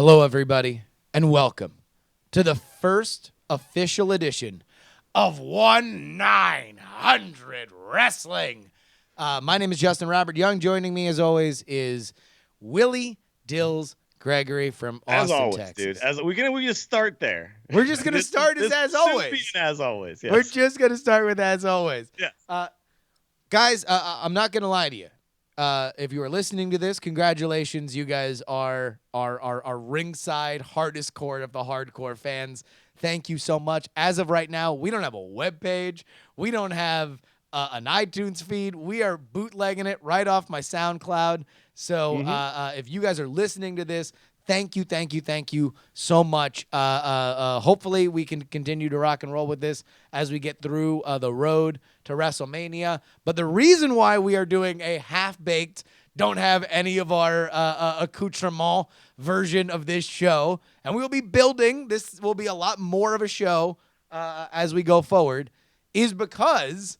Hello, everybody, and welcome to the first official edition of 1-900 Wrestling. My name is Justin Robert Young. Joining me, as always, is Willie Dills Gregory from As Austin, always, dude. Texas. We just start there. We're just going to start this as should be always. an as always. Yes. We're just going to start with as always. Yes. Guys, I'm not going to lie to you. If you are listening to this, congratulations. You guys are ringside hardest core of the hardcore fans. Thank you so much. As of right now, we don't have a web page. We don't have an iTunes feed. We are bootlegging it right off my SoundCloud. So if you guys are listening to this, thank you so much. Hopefully we can continue to rock and roll with this as we get through the road to WrestleMania. But the reason why we are doing a half-baked, don't have any of our accoutrement version of this show, and we will be building, this will be a lot more of a show as we go forward, is because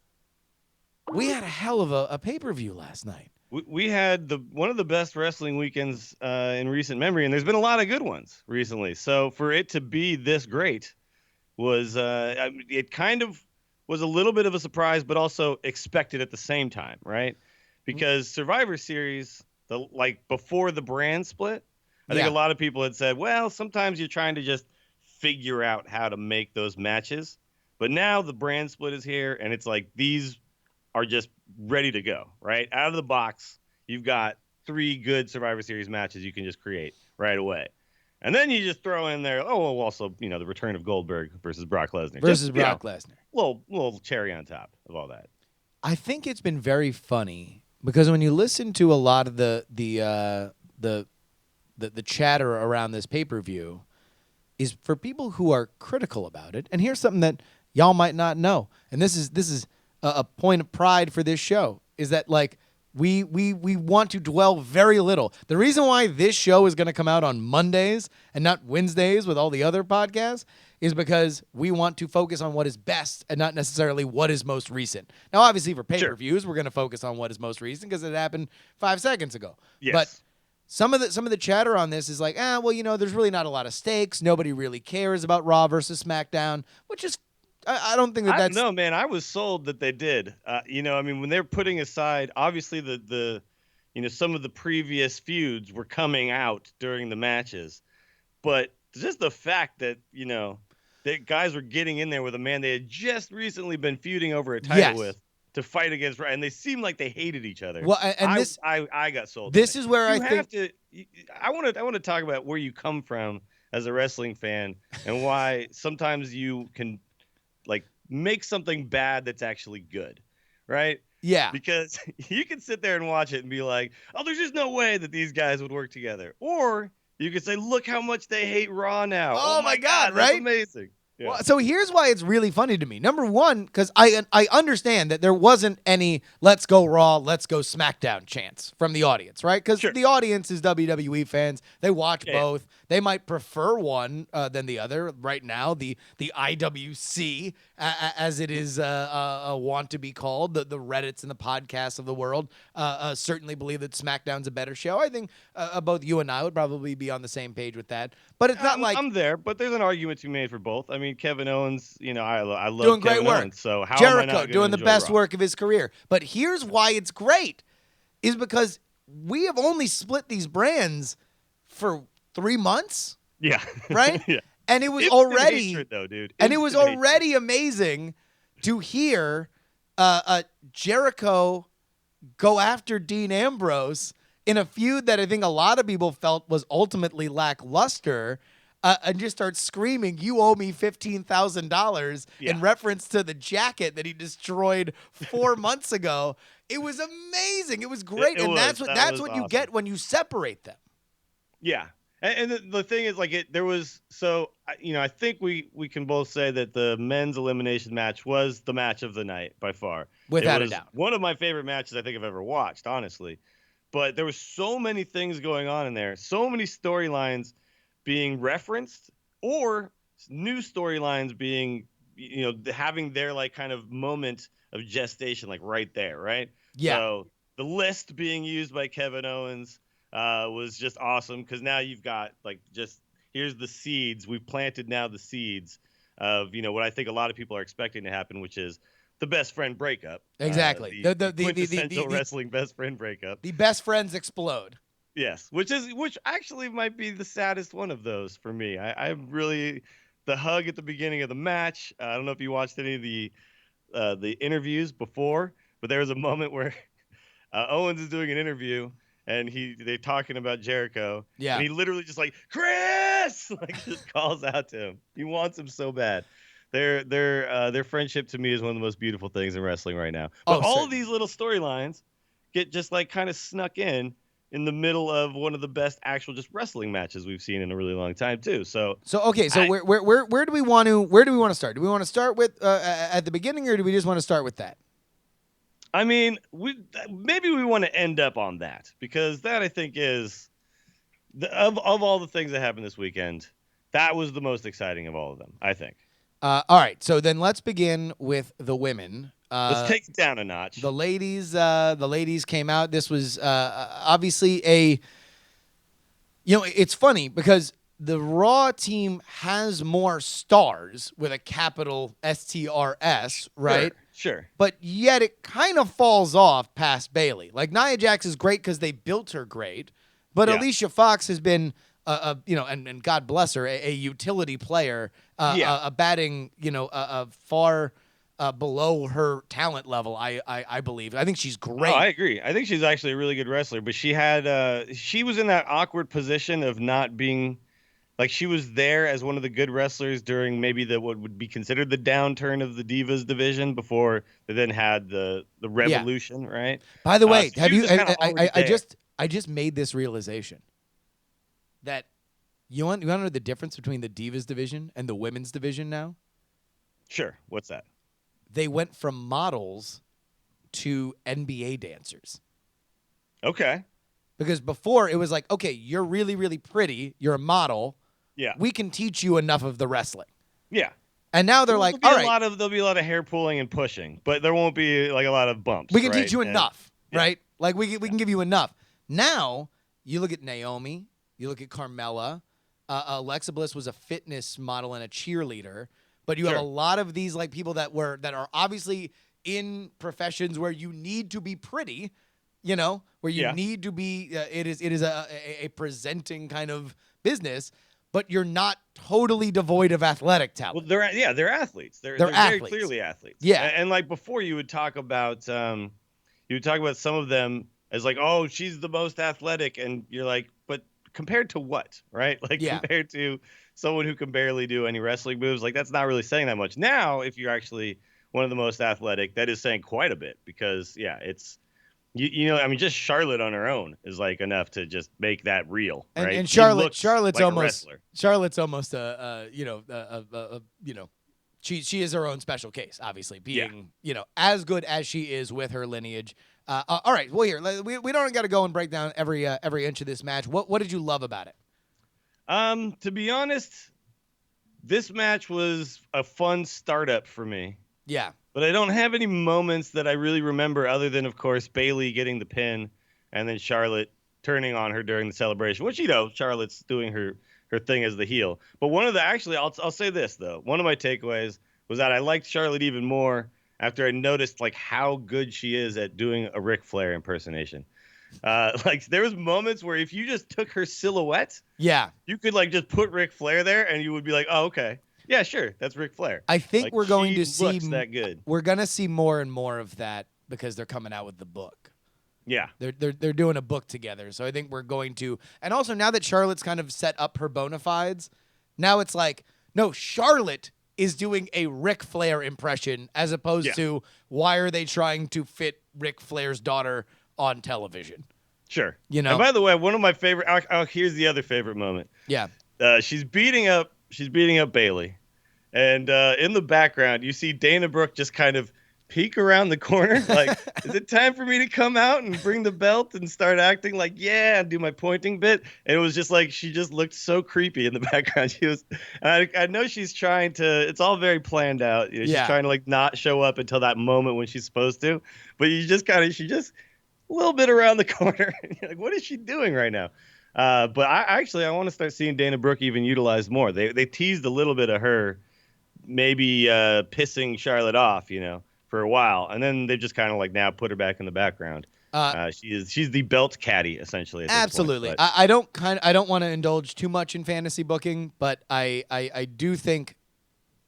we had a hell of a pay-per-view last night. We had one of the best wrestling weekends in recent memory, and there's been a lot of good ones recently. So for it to be this great was it kind of was a little bit of a surprise, but also expected at the same time, right? Because Survivor Series, before the brand split, I think a lot of people had said, well, sometimes you're trying to just figure out how to make those matches. But now the brand split is here, and it's like these are just ready to go, right? Out of the box, you've got 3 good Survivor Series matches you can just create right away. And then you just throw in there, also, the return of Goldberg versus Brock Lesnar. Brock Lesnar. Little cherry on top of all that. I think it's been very funny because when you listen to a lot of the chatter around this pay-per-view is for people who are critical about it. And here's something that y'all might not know. And this is a point of pride for this show is that we want to dwell very little. The reason why this show is going to come out on Mondays and not Wednesdays with all the other podcasts is because we want to focus on what is best and not necessarily what is most recent. Now, obviously, for pay-per-views, we're going to focus on what is most recent because it happened 5 seconds ago. Yes. But some of the chatter on this is there's really not a lot of stakes. Nobody really cares about Raw versus SmackDown, which is I don't think that's... No, man, I was sold that they did. When they're putting aside, obviously, the some of the previous feuds were coming out during the matches. But just the fact that, that guys were getting in there with a man they had just recently been feuding over a title with to fight against, and they seemed like they hated each other. Well, and I got sold. This is where I want to talk about where you come from as a wrestling fan and why sometimes you can make something bad that's actually good, right? Yeah. Because you can sit there and watch it and be like, oh, there's just no way that these guys would work together. Or you could say, look how much they hate Raw now. Oh my God, that's right? amazing. Yeah. Well, so here's why it's really funny to me. Number one, because I understand that there wasn't any let's go Raw, let's go SmackDown chance from the audience, right? Because the audience is WWE fans. They watch both. They might prefer one than the other. Right now, the IWC, as it is want to be called, the Reddits and the podcasts of the world, certainly believe that SmackDown's a better show. I think both you and I would probably be on the same page with that. But it's not I'm there, but there's an argument to be made for both. I mean, Kevin Owens, I love doing Kevin great work. Owens, so how Jericho am I not doing the best Raw? work of his career. But here's why it's great, is because we have only split these brands for 3 months. Yeah. Right? Yeah. And it was Instant already hatred, though, dude. And it was already amazing to hear Jericho go after Dean Ambrose in a feud that I think a lot of people felt was ultimately lackluster. And just start screaming, you owe me $15,000 in reference to the jacket that he destroyed 4 months ago. It was amazing. It was great. That's what awesome. You get when you separate them. Yeah. And the thing is, I think we can both say that the men's elimination match was the match of the night by far. Without a doubt. One of my favorite matches I think I've ever watched, honestly. But there was so many things going on in there, so many storylines being referenced or new storylines being, having their kind of moment of gestation right there, right? Yeah. So the list being used by Kevin Owens, was just awesome because now you've got like just here's the seeds we've planted now the seeds of what I think a lot of people are expecting to happen, which is the best friend breakup, Exactly. the quintessential wrestling best friend breakup. The best friends explode. Yes, which actually might be the saddest one of those for me. I really the hug at the beginning of the match. I don't know if you watched any of the interviews before, but there was a moment where Owens is doing an interview and they're talking about Jericho, Yeah. and he literally just like Chris, like just calls out to him. He wants him so bad. Their friendship to me is one of the most beautiful things in wrestling right now. But all of these little storylines get just like kind of snuck in the middle of one of the best actual just wrestling matches we've seen in a really long time too. So okay, so where do we want to start? Do we want to start with at the beginning, or do we just want to start with that? I mean, maybe we want to end up on that because that I think is of all the things that happened this weekend, that was the most exciting of all of them, I think. All right, so then let's begin with the women. Let's take it down a notch. The ladies came out. This was obviously it's funny because the Raw team has more stars with a capital STRS, right? Sure. But yet it kind of falls off past Bayley. Like Nia Jax is great because they built her great, but Alicia Fox has been and God bless her, a utility player, a batting, far below her talent level. I believe. I think she's great. Oh, I agree. I think she's actually a really good wrestler, but she was in that awkward position of not being like she was there as one of the good wrestlers during maybe what would be considered the downturn of the Divas division before they then had the revolution, right? By the way, so have you? I just made this realization that you want to know the difference between the Divas division and the women's division now? Sure. What's that? They went from models to NBA dancers. Okay. Because before it was like, okay, you're really, really pretty. You're a model. Yeah. We can teach you enough of the wrestling. Yeah. And now they're like, all right. There'll be a lot of hair pulling and pushing, but there won't be like a lot of bumps. We can teach you enough, right? Like we can give you enough. Now you look at Naomi, you look at Carmella. Alexa Bliss was a fitness model and a cheerleader, but you have a lot of these like people that are obviously in professions where you need to be pretty, where you need to be. It is a presenting kind of business. But you're not totally devoid of athletic talent. Well, they're athletes. They're athletes. Very clearly athletes. Yeah, and like before, you would talk about some of them as like, oh, she's the most athletic, and you're like, but compared to what, right? Like compared to someone who can barely do any wrestling moves, like that's not really saying that much. Now, if you're actually one of the most athletic, that is saying quite a bit because it's. I mean, just Charlotte on her own is like enough to just make that real, right? And Charlotte's like almost she is her own special case, obviously, being as good as she is with her lineage. All right, well here we don't got to go and break down every inch of this match. What did you love about it? To be honest, this match was a fun startup for me. Yeah. But I don't have any moments that I really remember other than, of course, Bayley getting the pin and then Charlotte turning on her during the celebration, which, Charlotte's doing her thing as the heel. But I'll say this, though. One of my takeaways was that I liked Charlotte even more after I noticed, like, how good she is at doing a Ric Flair impersonation. Like, there was moments where if you just took her silhouette, you could, like, just put Ric Flair there and you would be like, oh, okay. Yeah, sure. That's Ric Flair. I think we're going to see that good. We're going to see more and more of that because they're coming out with the book. Yeah. They're doing a book together. So I think we're going to, and also now that Charlotte's kind of set up her bona fides, now it's like, no, Charlotte is doing a Ric Flair impression as opposed to why are they trying to fit Ric Flair's daughter on television? Sure. And by the way, one of my favorite, here's the other favorite moment. Yeah. She's beating up Bayley. And in the background, you see Dana Brooke just kind of peek around the corner. Like, is it time for me to come out and bring the belt and start acting like, and do my pointing bit? And it was just like, she just looked so creepy in the background. She was, I know she's trying to, it's all very planned out. She's trying to like not show up until that moment when she's supposed to. But she just a little bit around the corner. You're like, what is she doing right now? But I want to start seeing Dana Brooke even utilized more. They teased a little bit of her maybe pissing Charlotte off, for a while, and then they just kind of like now put her back in the background. Uh, She's the belt caddy essentially at this point. Absolutely. But I don't want to indulge too much in fantasy booking, but I do think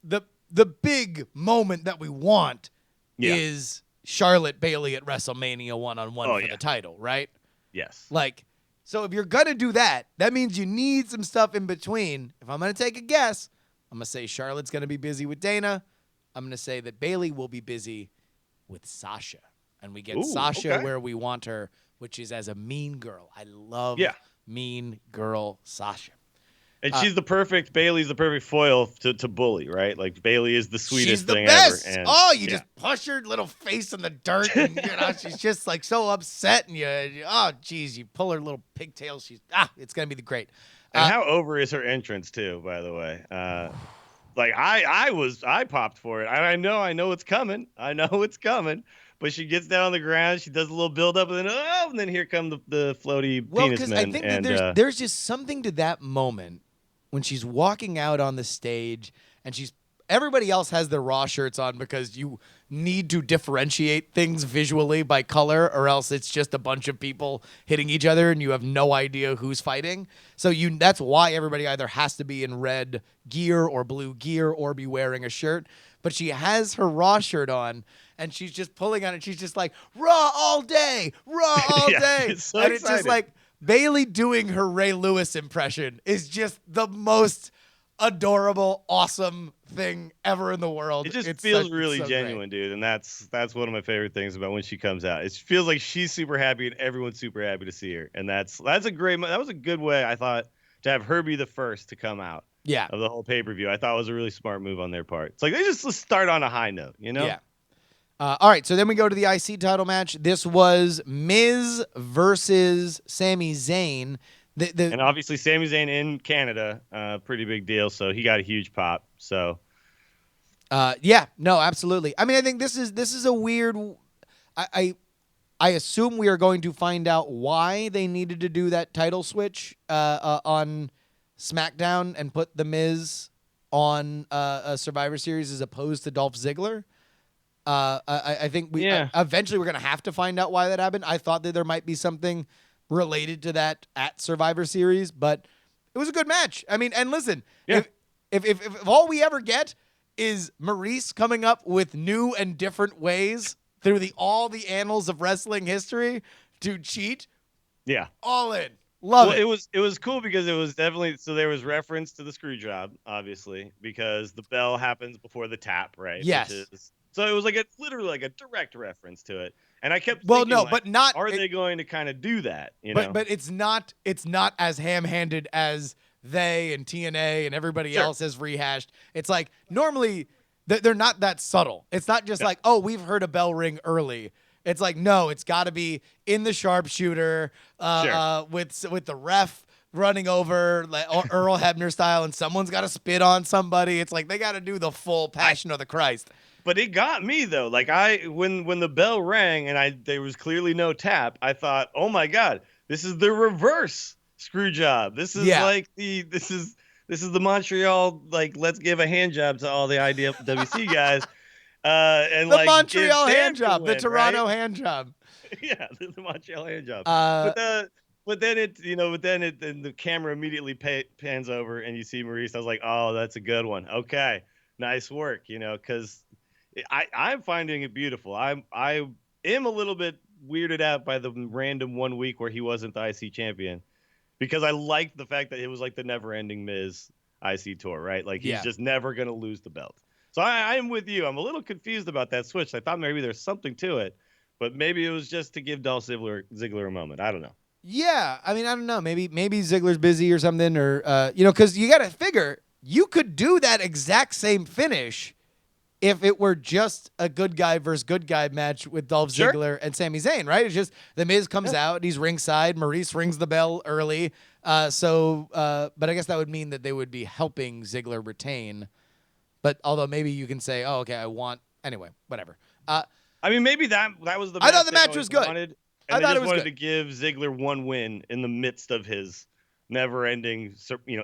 the big moment that we want yeah, is Charlotte Bayley at WrestleMania 1-on-1 oh for yeah, the title, right? yes, Like, so if you're gonna do that, that means you need some stuff in between. If I'm gonna take a guess, I'm gonna say Charlotte's gonna be busy with Dana. I'm gonna say that Bayley will be busy with Sasha, and we get ooh, Sasha okay, where we want her, which is as a mean girl. I love yeah. mean girl Sasha. And Uh, Bailey's the perfect foil to bully, right? Like Bailey is the She's sweetest the thing ever. best. And Oh, you yeah, just push her little face in the dirt, and she's just like so upset, and oh, geez, you pull her little pigtails. It's gonna be the great. and how over is her entrance too, by the way. Like I popped for it. I know it's coming. I know it's coming. But she gets down on the ground, she does a little build up, and then here come the floaty Well, penis because I men. think that And there's just something to that moment when she's walking out on the stage and everybody else has their Raw shirts on because you need to differentiate things visually by color, or else it's just a bunch of people hitting each other and you have no idea who's fighting. So that's why everybody either has to be in red gear or blue gear or be wearing a shirt. But she has her Raw shirt on and she's just pulling on it. She's just like, Raw all day, Raw all yeah, day. she's so and excited. it's just like Bayley doing her Ray Lewis impression is just the most adorable, awesome thing ever in the world. It just It's feels it's really so genuine, great. dude, and that's one of my favorite things about when she comes out. It feels like she's super happy and everyone's super happy to see her, and that was a good way, I thought, to have her be the first to come out Yeah, of the whole pay-per-view. I thought it was a really smart move on their part. It's like let's start on a high note, you know? yeah. All right, so then we go to the IC title match. This was Miz versus Sami Zayn. And obviously, Sami Zayn in Canada, pretty big deal, so he got a huge pop. So Yeah, no, absolutely. I mean, I think this is a weird. I assume we are going to find out why they needed to do that title switch on SmackDown and put the Miz on a Survivor Series as opposed to Dolph Ziggler. I think eventually we're gonna have to find out why that happened. I thought that there might be something related to that at Survivor Series, but it was a good match. I mean, and listen, yeah, if all we ever get is Maurice coming up with new and different ways through all the annals of wrestling history to cheat, yeah. all in. Love Well, it. it was cool because it was definitely, so there was reference to the screw job, obviously, because the bell happens before the tap, right? Yes. Which is, so it was like literally like a direct reference to it. And I kept Well, thinking, no, like, but not. are they going to kind of do that? But it's not as ham-handed as they and TNA and everybody Sure. else has rehashed. It's like normally they're not that subtle. It's not just like, oh, we've heard a bell ring early. It's like, no, it's got to be in the sharpshooter Sure. with the ref running over like Earl Hebner style, and someone's got to spit on somebody. It's like they got to do the full Passion of the Christ. But it got me though. Like when the bell rang and there was clearly no tap, I thought, oh my God, this is the reverse screw job. This is like this is the Montreal, like, let's give a hand job to all the IWC guys. And the like Montreal give hand Sam job, the win, Toronto right? hand job. Yeah, the Montreal hand job. Uh, But then the camera immediately pans over and you see Maurice. I was like, oh, that's a good one. Okay, nice work. Because I'm finding it beautiful. I am a little bit weirded out by the random 1 week where he wasn't the IC champion, because I liked the fact that it was like the never-ending Miz IC tour, right? Like he's just never gonna lose the belt. So I'm with you. I'm a little confused about that switch. I thought maybe there's something to it, but maybe it was just to give Dolph Ziggler a moment. I don't know. Yeah, I mean, I don't know. Maybe Ziggler's busy or something, or because you got to figure you could do that exact same finish if it were just a good guy versus good guy match with Dolph Ziggler and Sami Zayn, right? It's just the Miz comes out, and he's ringside. Maurice rings the bell early, but I guess that would mean that they would be helping Ziggler retain. But although maybe you can say, oh, okay, anyway, whatever. I mean, maybe that was the. I thought match the they match always was good. wanted. And I they thought it just was wanted good. to give Ziggler one win in the midst of his never-ending,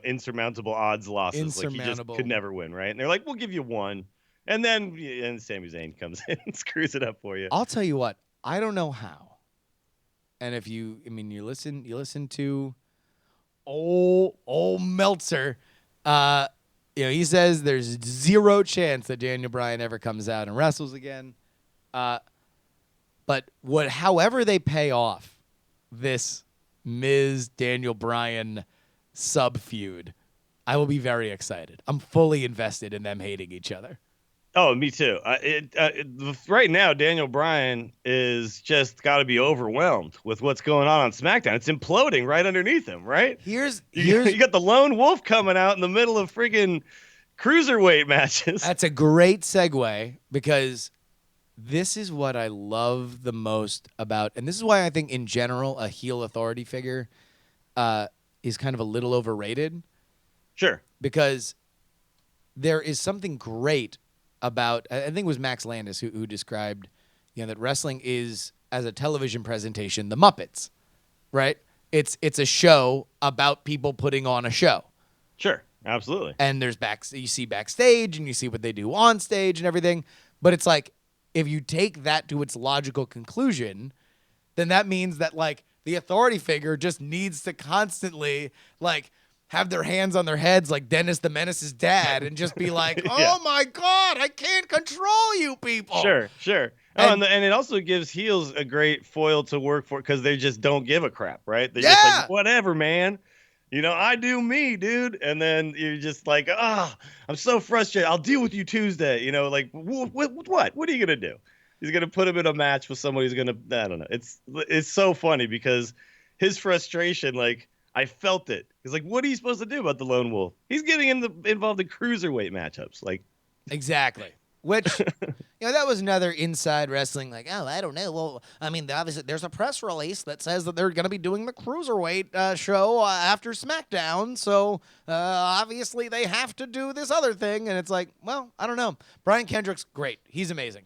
insurmountable odds losses. Like he just could Insurmountable. never win, right? And they're like, "We'll give you one," and then Sami Zayn comes in and screws it up for you. I'll tell you what. I don't know how. And if you, I mean, you listen to old Meltzer. He says there's zero chance that Daniel Bryan ever comes out and wrestles again. But however they pay off this Miz Daniel Bryan sub feud, I will be very excited. I'm fully invested in them hating each other. Oh, me too. Right now, Daniel Bryan is just got to be overwhelmed with what's going on SmackDown. It's imploding right underneath him, right? Here's You got the lone wolf coming out in the middle of friggin' cruiserweight matches. That's a great segue because this is what I love the most about, and this is why I think in general a heel authority figure is kind of a little overrated. Sure. Because there is something great about, I think it was Max Landis who described, that wrestling is, as a television presentation, the Muppets, right? It's a show about people putting on a show. Sure, absolutely. And you see backstage and you see what they do on stage and everything. But it's like, if you take that to its logical conclusion, then that means that like the authority figure just needs to constantly like have their hands on their heads like Dennis the Menace's dad and just be like, oh my God, I can't control you people. Sure. And it also gives heels a great foil to work for because they just don't give a crap, right? They're just like, whatever, man. I do me, dude. And then you're just like, I'm so frustrated. I'll deal with you Tuesday. Like, what? What are you going to do? He's going to put him in a match with somebody who's going to, I don't know. It's so funny because his frustration, like, I felt it. He's like, what are you supposed to do about the lone wolf? He's getting involved in cruiserweight matchups. Like, exactly. Which, that was another inside wrestling, like, oh, I don't know. Well, I mean, obviously, there's a press release that says that they're going to be doing the cruiserweight show after SmackDown. So, obviously, they have to do this other thing. And it's like, well, I don't know. Brian Kendrick's great. He's amazing.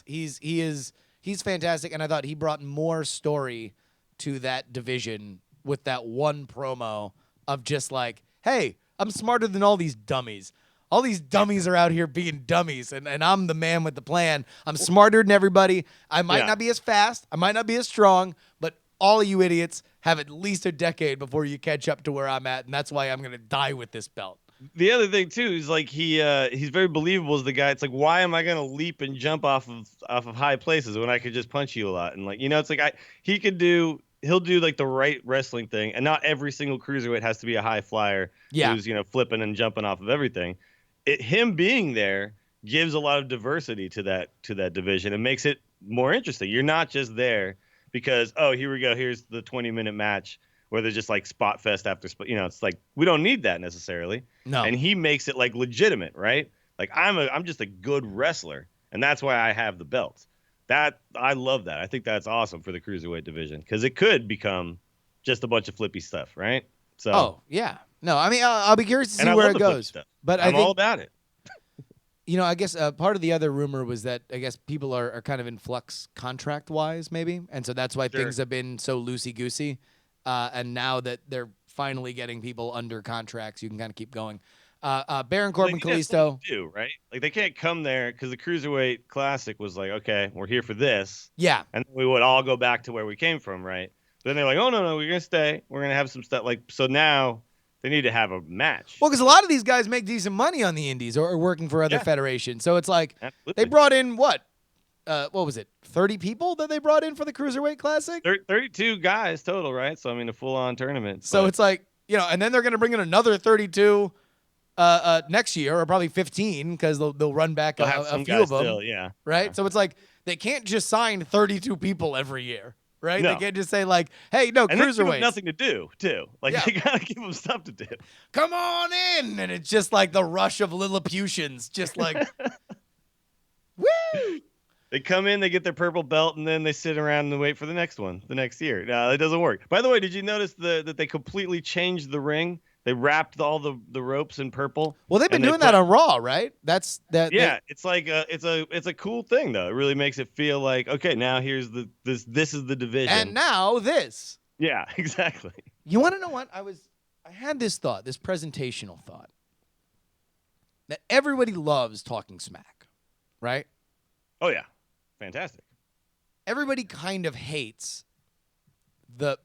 He's fantastic. And I thought he brought more story to that division with that one promo of just like, hey, I'm smarter than all these dummies. All these dummies are out here being dummies, and I'm the man with the plan. I'm smarter than everybody. I might not be as fast. I might not be as strong, but all of you idiots have at least a decade before you catch up to where I'm at, and that's why I'm going to die with this belt. The other thing, too, is like he's very believable as the guy. It's like, why am I going to leap and jump off of high places when I could just punch you a lot? And, like, it's like he'll do like the right wrestling thing, and not every single cruiserweight has to be a high flyer who's, flipping and jumping off of everything. Him being there gives a lot of diversity to that division and makes it more interesting. You're not just there because, oh, here we go. Here's the 20-minute match where they're just like spot fest after spot. It's like we don't need that necessarily. No. And he makes it like legitimate, right? Like I'm just a good wrestler, and that's why I have the belt. That I love that. I think that's awesome for the cruiserweight division because it could become just a bunch of flippy stuff, right? So. Oh yeah. No, I mean I'll be curious to see where it goes. But I'm all about it. I guess part of the other rumor was that I guess people are kind of in flux contract-wise, maybe. And so that's why things have been so loosey-goosey. And now that they're finally getting people under contracts, you can kind of keep going. Baron Corbin, Kalisto. Right? Like, they can't come there because the Cruiserweight Classic was like, okay, we're here for this. Yeah. And we would all go back to where we came from, right? Then they're like, oh, no, we're going to stay. We're going to have some stuff. Like, so now they need to have a match. Well, because a lot of these guys make decent money on the indies or working for other federations. So it's like Absolutely. They brought in what was it? 30 people that they brought in for the Cruiserweight Classic? 32 guys total, right? So, I mean, a full-on tournament. So it's like, and then they're going to bring in another 32 next year, or probably 15 because they'll run back a few of them. Still, yeah. Right? Yeah. So it's like they can't just sign 32 people every year. Right? No. They can't just say like, hey, no, cruiserweights. Nothing to do, too. Like, they got to give them stuff to do. Come on in. And it's just like the rush of Lilliputians, just like, woo! They come in, they get their purple belt, and then they sit around and wait for the next one, the next year. No, it doesn't work. By the way, did you notice that they completely changed the ring? They wrapped all the ropes in purple. Well, they've been and they doing that put on Raw, right? That's that. Yeah, it's like it's a cool thing though. It really makes it feel like, okay, now here's this is the And division. now this. Yeah, exactly. You want to know what? I had this thought, this presentational thought, that everybody loves talking smack, right? Oh yeah, fantastic. Everybody kind of hates the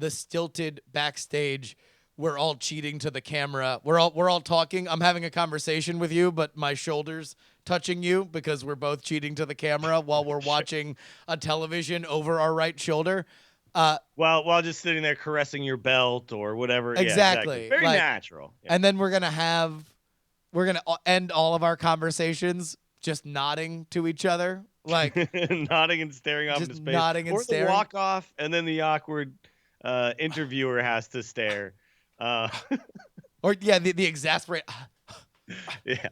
stilted backstage. We're all cheating to the camera. We're all talking. I'm having a conversation with you, but my shoulders touching you because we're both cheating to the camera while we're watching a television over our right shoulder. While just sitting there caressing your belt or whatever. Yeah, Exactly. Very Like, natural. Yeah. and then we're gonna end all of our conversations just nodding to each other, like Nodding and staring off just into space. nodding and or staring. the walk off, and then the awkward interviewer has to stare. Or yeah, the exasperate. Yeah.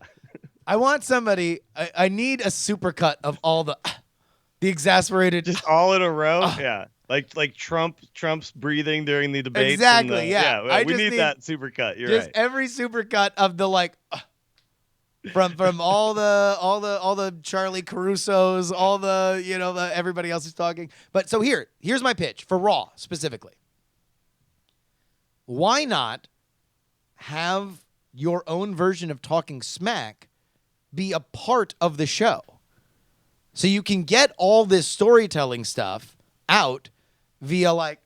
I want somebody. I need a supercut of all the exasperated. Just all in a row. Yeah. Like Trump's breathing during the debates. Exactly. Yeah. I we just need that supercut. You're just right. every supercut of the like. From all the Charlie Carusos, all the everybody else is talking. But so here's my pitch for Raw specifically. Why not have your own version of talking smack be a part of the show? So you can get all this storytelling stuff out via like,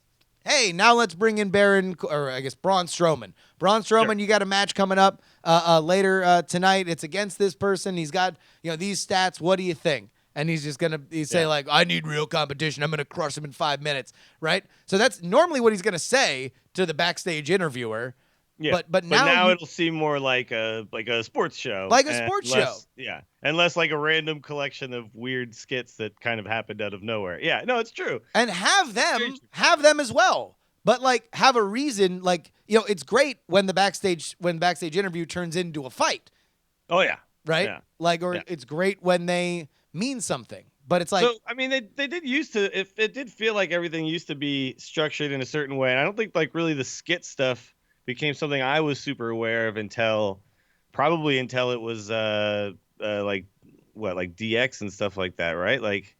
hey, now let's bring in Braun Strowman. Braun Strowman, Sure. You got a match coming up later tonight. It's against this person. He's got these stats. What do you think? And he's just gonna say like, I need real competition. I'm gonna crush him in 5 minutes, right? So that's normally what he's gonna say to the backstage interviewer. Yeah. But now it'll seem more like a sports show. Like a sports show. Yeah. And less like a random collection of weird skits that kind of happened out of nowhere. Yeah. No, it's true. And have them as well. But like have a reason, like, it's great when the backstage interview turns into a fight. Oh yeah. Right? Yeah. Like, or Yeah. it's great when they mean something. But it's like, So I mean, they did used to. If it did feel like everything used to be structured in a certain way, and I don't think like really the skit stuff became something I was super aware of until it was like DX and stuff like that, right? Like,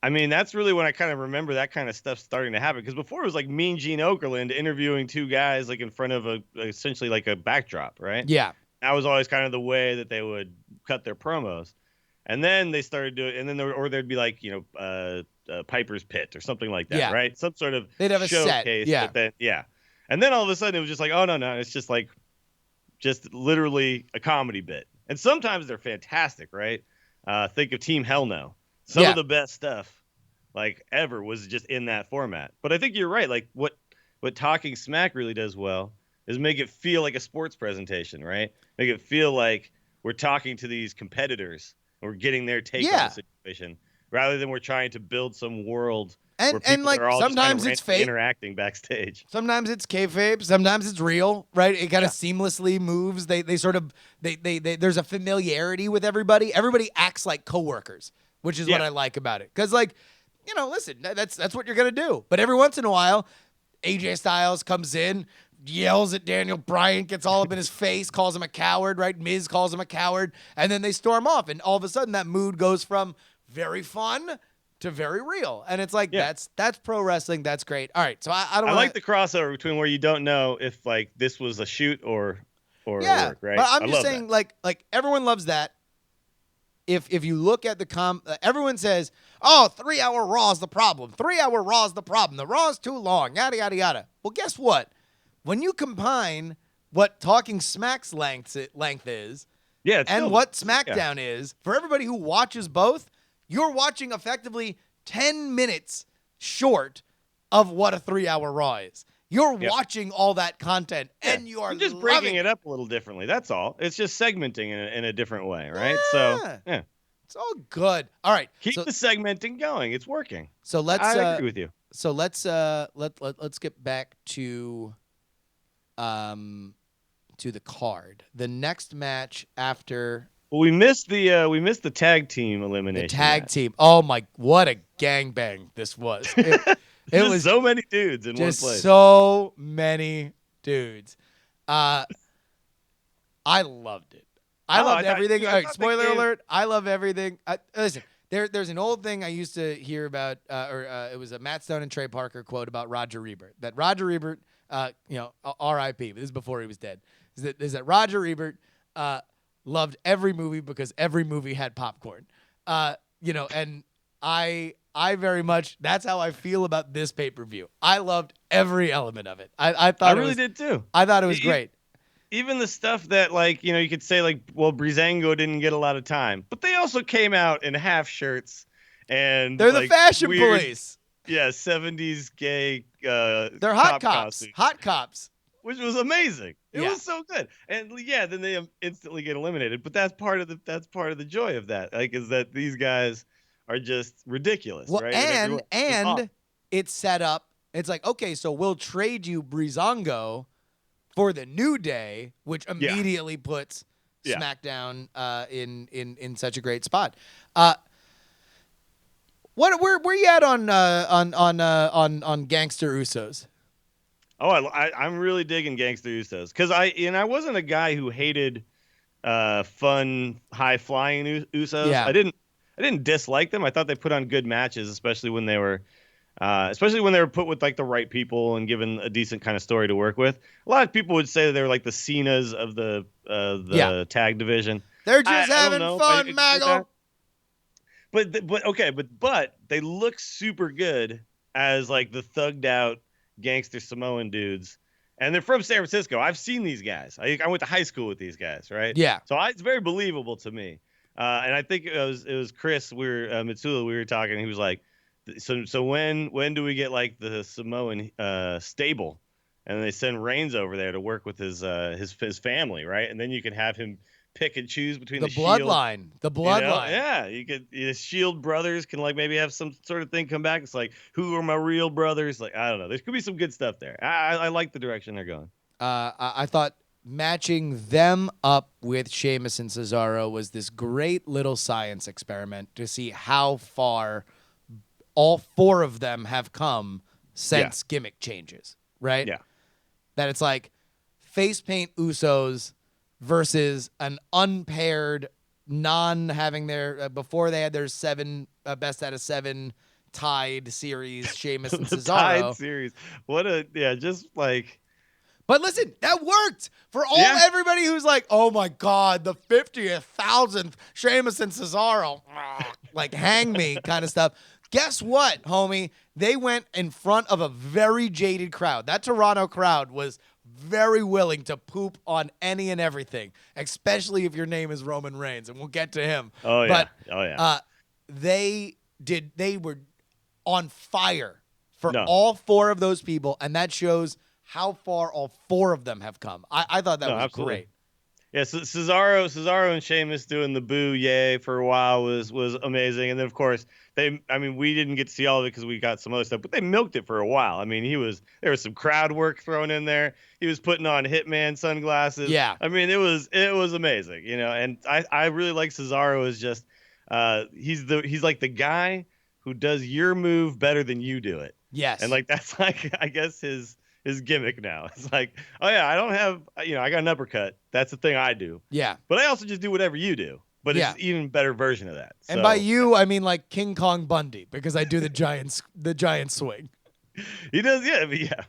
I mean, that's really when I kind of remember that kind of stuff starting to happen, because before it was like Mean Gene Okerlund interviewing two guys like in front of essentially like a backdrop, right? yeah. That was always kind of the way that they would cut their promos. And then they started doing, and then there'd be like, Piper's Pit or something like that, Yeah. right? Some sort of They'd have a set, showcase. yeah. But then, yeah. And then all of a sudden it was just like, oh, no, it's just like, just literally a comedy bit. And sometimes they're fantastic, right? Think of Team Hell No. Some Yeah. of the best stuff like ever was just in that format. But I think you're right. Like what Talking Smack really does well is make it feel like a sports presentation, right? Make it feel like we're talking to these competitors. We're getting their take on the situation, rather than we're trying to build some world where people And like are all sometimes just it's fake, interacting backstage. sometimes it's kayfabe, sometimes it's real, right? It kind of seamlessly moves. They sort of there's a familiarity with everybody. Everybody acts like coworkers, which is what I like about it. Because like, listen, that's what you're gonna do. But every once in a while, AJ Styles comes in, yells at Daniel Bryan, gets all up in his face, calls him a coward, right? Miz calls him a coward, and then they storm off, and all of a sudden that mood goes from very fun to very real, and it's like that's pro wrestling. That's great. All right, so I like the crossover between where you don't know if like this was a shoot or work, right? But I'm just saying, like everyone loves that. If you look at everyone says, oh, 3 hour Raw is the problem. 3 hour Raw is the problem. The Raw is too long. Yada yada yada. Well, guess what? When you combine what Talking Smack's length is, and what SmackDown is, for everybody who watches both, you're watching effectively 10 minutes short of what a 3 hour Raw is. You're watching all that content, and you are just breaking it up a little differently. That's all. It's just segmenting in a different way, right? So yeah, it's all good. All right, keep the segmenting going. It's working. So I agree with you. So let's get back to the card. The next match after. Well, we missed the tag team elimination. The tag team. Oh my! What a gangbang this was. It was so many dudes in one place. So many dudes. Uh, I loved it. I Oh, loved everything. All I right, thought they spoiler gave. alert. I love everything. Listen, there's an old thing I used to hear about, it was a Matt Stone and Trey Parker quote about Roger Ebert. That Roger Ebert, R.I.P. But this is before he was dead. Is that Roger Ebert loved every movie because every movie had popcorn. And I very much, that's how I feel about this pay-per-view. I loved every element of it. I I thought it really was did too. I thought it was E- e- great. Even the stuff that you could say well, Breezango didn't get a lot of time, but they also came out in half shirts and They're the like fashion weird, police. yeah, 70s gay They're hot cop cops. costumes, Hot cops. which was amazing. It Yeah. was so good. And yeah, then they instantly get eliminated. But that's part of the joy of that. Like, is that these guys are just ridiculous, Well, right? In every way. and It's awesome. and it's set up. It's like, okay, so we'll trade you Breezango for the New Day, which Yeah. immediately puts Yeah. SmackDown in such a great spot. Uh, where you at on Gangster Usos? Oh, I'm really digging Gangster Usos because I wasn't a guy who hated fun high flying Usos. Yeah. I didn't dislike them. I thought they put on good matches, especially when they were put with like the right people and given a decent kind of story to work with. A lot of people would say that they were like the Cenas of the tag division. They're just I don't having know if I fun, agree with that. Maggle. But they look super good as like the thugged out gangster Samoan dudes, and they're from San Francisco. I've seen these guys. I went to high school with these guys, right? Yeah. So it's very believable to me. And I think it was Chris. Mitsula. We were talking. He was like, so when do we get like the Samoan stable? And they send Reigns over there to work with his family, right? And then you can have him pick and choose between The the Shield. bloodline. The bloodline. Yeah, you could. Shield brothers can like maybe have some sort of thing come back. It's like, who are my real brothers? Like, I don't know. There could be some good stuff there. I like the direction they're going. I thought matching them up with Sheamus and Cesaro was this great little science experiment to see how far all four of them have come since gimmick changes, right? Yeah. That it's like face paint Usos versus an unpaired, non-having their before they had their seven best out of seven tied series, Sheamus and The Cesaro. Tide series. Just like. But listen, that worked for everybody who's like, oh my God, the 50,000th Sheamus and Cesaro, like hang me kind of stuff. Guess what, homie? They went in front of a very jaded crowd. That Toronto crowd was very willing to poop on any and everything, especially if your name is Roman Reigns, and we'll get to him. Oh yeah. But they were on fire for all four of those people, and that shows how far all four of them have come. I thought that was absolutely great. Yeah, so Cesaro and Sheamus doing the boo yay for a while was amazing, and then of course we didn't get to see all of it because we got some other stuff, but they milked it for a while. I mean, there was some crowd work thrown in there. He was putting on Hitman sunglasses. Yeah, I mean it was amazing, and I really like Cesaro as just he's like the guy who does your move better than you do it. Yes, and like that's like I guess his gimmick now. It's like, oh yeah, I don't have, I got an uppercut. That's the thing I do. Yeah. But I also just do whatever you do. But it's an even better version of that. And by you, I mean like King Kong Bundy, because I do the giant swing. He does,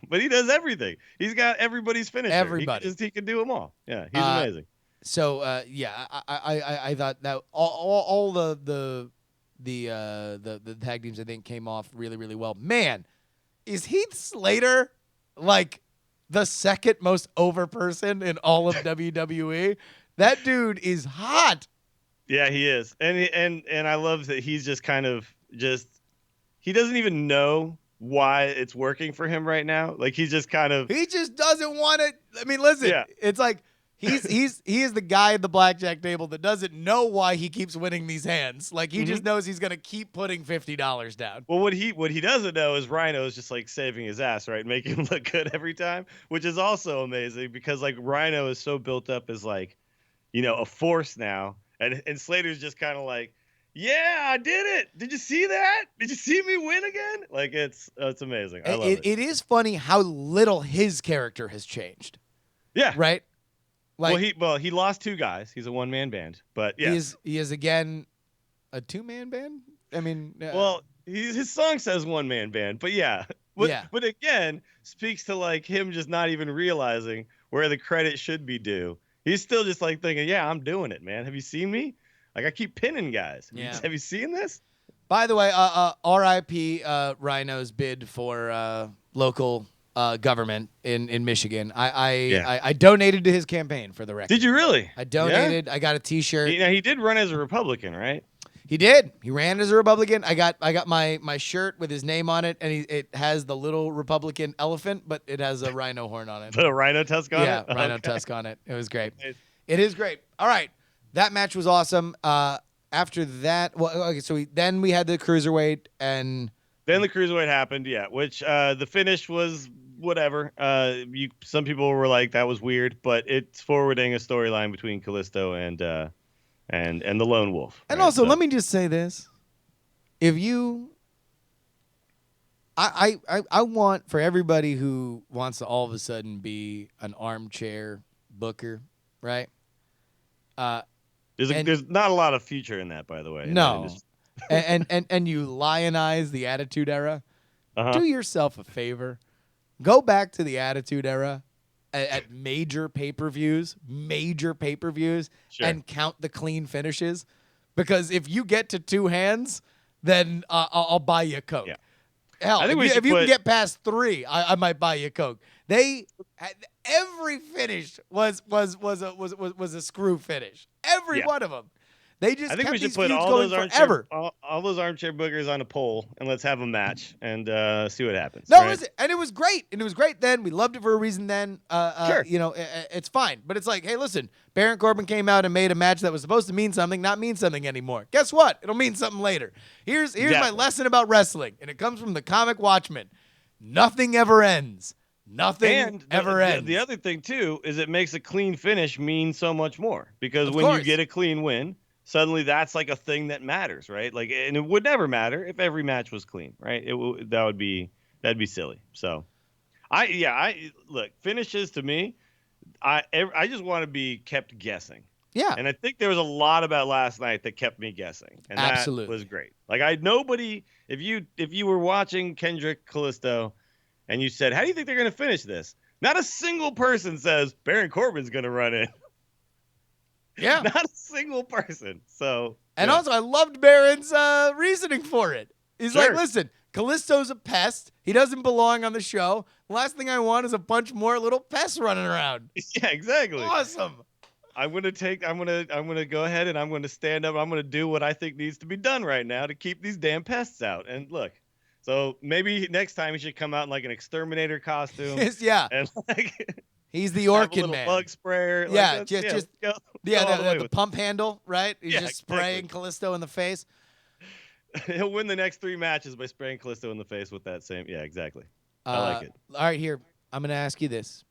but he does everything. He's got everybody's finisher. Everybody. He can do them all. Yeah, he's amazing. So I thought that all the tag teams I think came off really, really well. Man, is Heath Slater like the second most over person in all of WWE? That dude is hot. Yeah, he is. And I love that he's just kind of he doesn't even know why it's working for him right now. Like he just doesn't want it. I mean, listen, it's like he is the guy at the blackjack table that doesn't know why he keeps winning these hands. Like he just knows he's gonna keep putting $50 down. Well, what he doesn't know is Rhino is just like saving his ass, right? Making him look good every time, which is also amazing because like Rhino is so built up as like, a force now, and Slater's just kind of like, yeah, I did it. Did you see that? Did you see me win again? Like it's amazing. I love it. It is funny how little his character has changed. Yeah. right? Like He lost 2 guys. He's a one-man band, but yes. he is again a 2-man band. I mean, Well, his song says one-man band, but yeah. yeah. But again, speaks to like him just not even realizing where the credit should be due. He's still just like thinking, "Yeah, I'm doing it, man. Have you seen me? Like I keep pinning guys. Yeah. Have you seen this?" By the way, R.I.P. Rhino's bid for local government in Michigan. I donated to his campaign for the record. Did you really? I donated. Yeah? I got a T-shirt. He did run as a Republican, right? He did. He ran as a Republican. I got my shirt with his name on it, and it has the little Republican elephant, but it has a rhino horn on it. The rhino tusk on it? Yeah, rhino tusk on it. It was great. Nice. It is great. All right, that match was awesome. After that, well, okay, so then we had the cruiserweight, and then the cruiserweight happened, yeah. Which the finish was whatever. Some people were like that was weird, but it's forwarding a storyline between Kalisto and the Lone Wolf. And also, let me just say this: if you, I want for everybody who wants to all of a sudden be an armchair booker, right? There's not a lot of future in that, by the way. No, and you lionize the Attitude Era. Do yourself a favor, go back to the Attitude Era at major pay-per-views, Sure. and count the clean finishes, because if you get to 2 hands, then I'll buy you a Coke. Yeah. Hell, if you can get past 3, I might buy you a Coke. Every finish was a screw finish. Every one of them. They just I think kept we should these put feuds all going those forever. all those armchair bookers on a pole and let's have a match and see what happens. No, right? and it was great. And it was great then. We loved it for a reason then. Sure. It's fine. But it's like, hey, listen, Baron Corbin came out and made a match that was supposed to mean something, not mean something anymore. Guess what? It'll mean something later. Here's my lesson about wrestling, and it comes from the comic Watchmen. Nothing ever ends. Nothing ever ends. The other thing, too, is it makes a clean finish mean so much more. Because when you get a clean win, suddenly that's like a thing that matters, right? Like, and it would never matter if every match was clean, right? That'd be silly. So, look, finishes to me, I just want to be kept guessing. Yeah. And I think there was a lot about last night that kept me guessing, and Absolutely. That was great. Like if you were watching Kendrick Callisto, and you said, "How do you think they're going to finish this?" Not a single person says Baron Corbin's going to run in. Yeah. Not a single person. So. And also, I loved Baron's reasoning for it. He's Sure. like, listen, Callisto's a pest. He doesn't belong on the show. The last thing I want is a bunch more little pests running around. Yeah, exactly. Awesome. I'm gonna go ahead and I'm gonna stand up. I'm gonna do what I think needs to be done right now to keep these damn pests out. And look, so maybe next time he should come out in like an exterminator costume. Yeah. And like he's the have a Orkin little man. bug sprayer. Yeah, like, just go the pump handle, right? He's Yeah, just spraying exactly. Callisto in the face. He'll win the next 3 matches by spraying Callisto in the face with that same. Yeah, exactly. I like it. All right, here. I'm going to ask you this.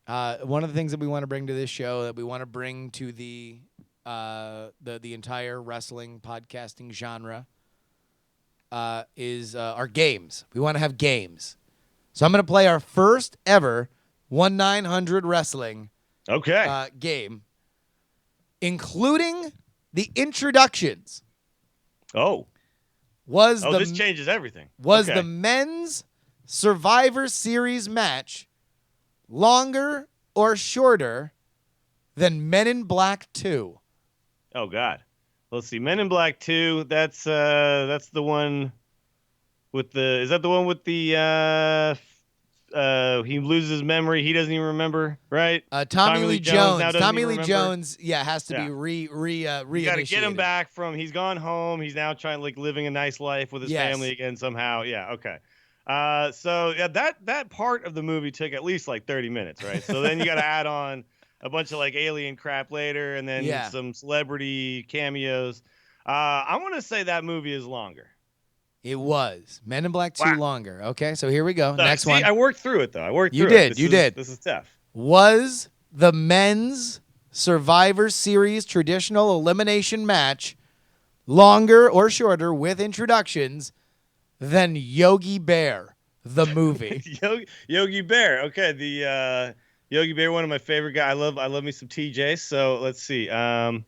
One of the things that we want to bring to this show, that we want to bring to the entire wrestling podcasting genre, is our games. We want to have games. So I'm going to play our first ever 1-900 wrestling game, including the introductions. This changes everything. Was the men's Survivor Series match longer or shorter than Men in Black 2? Oh God. Let's see. Men in Black 2, that's the one with is that the one with the he loses memory, he doesn't even remember, right? Tommy Lee Jones. Tommy Lee Jones, has to be reinitiated. You got to get him back from, he's gone home, he's now trying like living a nice life with his family again somehow. Yeah, okay. So yeah, that part of the movie took at least like 30 minutes, right? So then you got to add on a bunch of like alien crap later, and then some celebrity cameos. I want to say that movie is longer. It was Men in Black 2 longer. Okay, so here we go. Next one. I worked through it though. You did. This is tough. Was the men's Survivor Series traditional elimination match longer or shorter with introductions than Yogi Bear, the movie? Yogi Bear. Okay, the Yogi Bear, one of my favorite guys. I love me some TJ. So let's see. I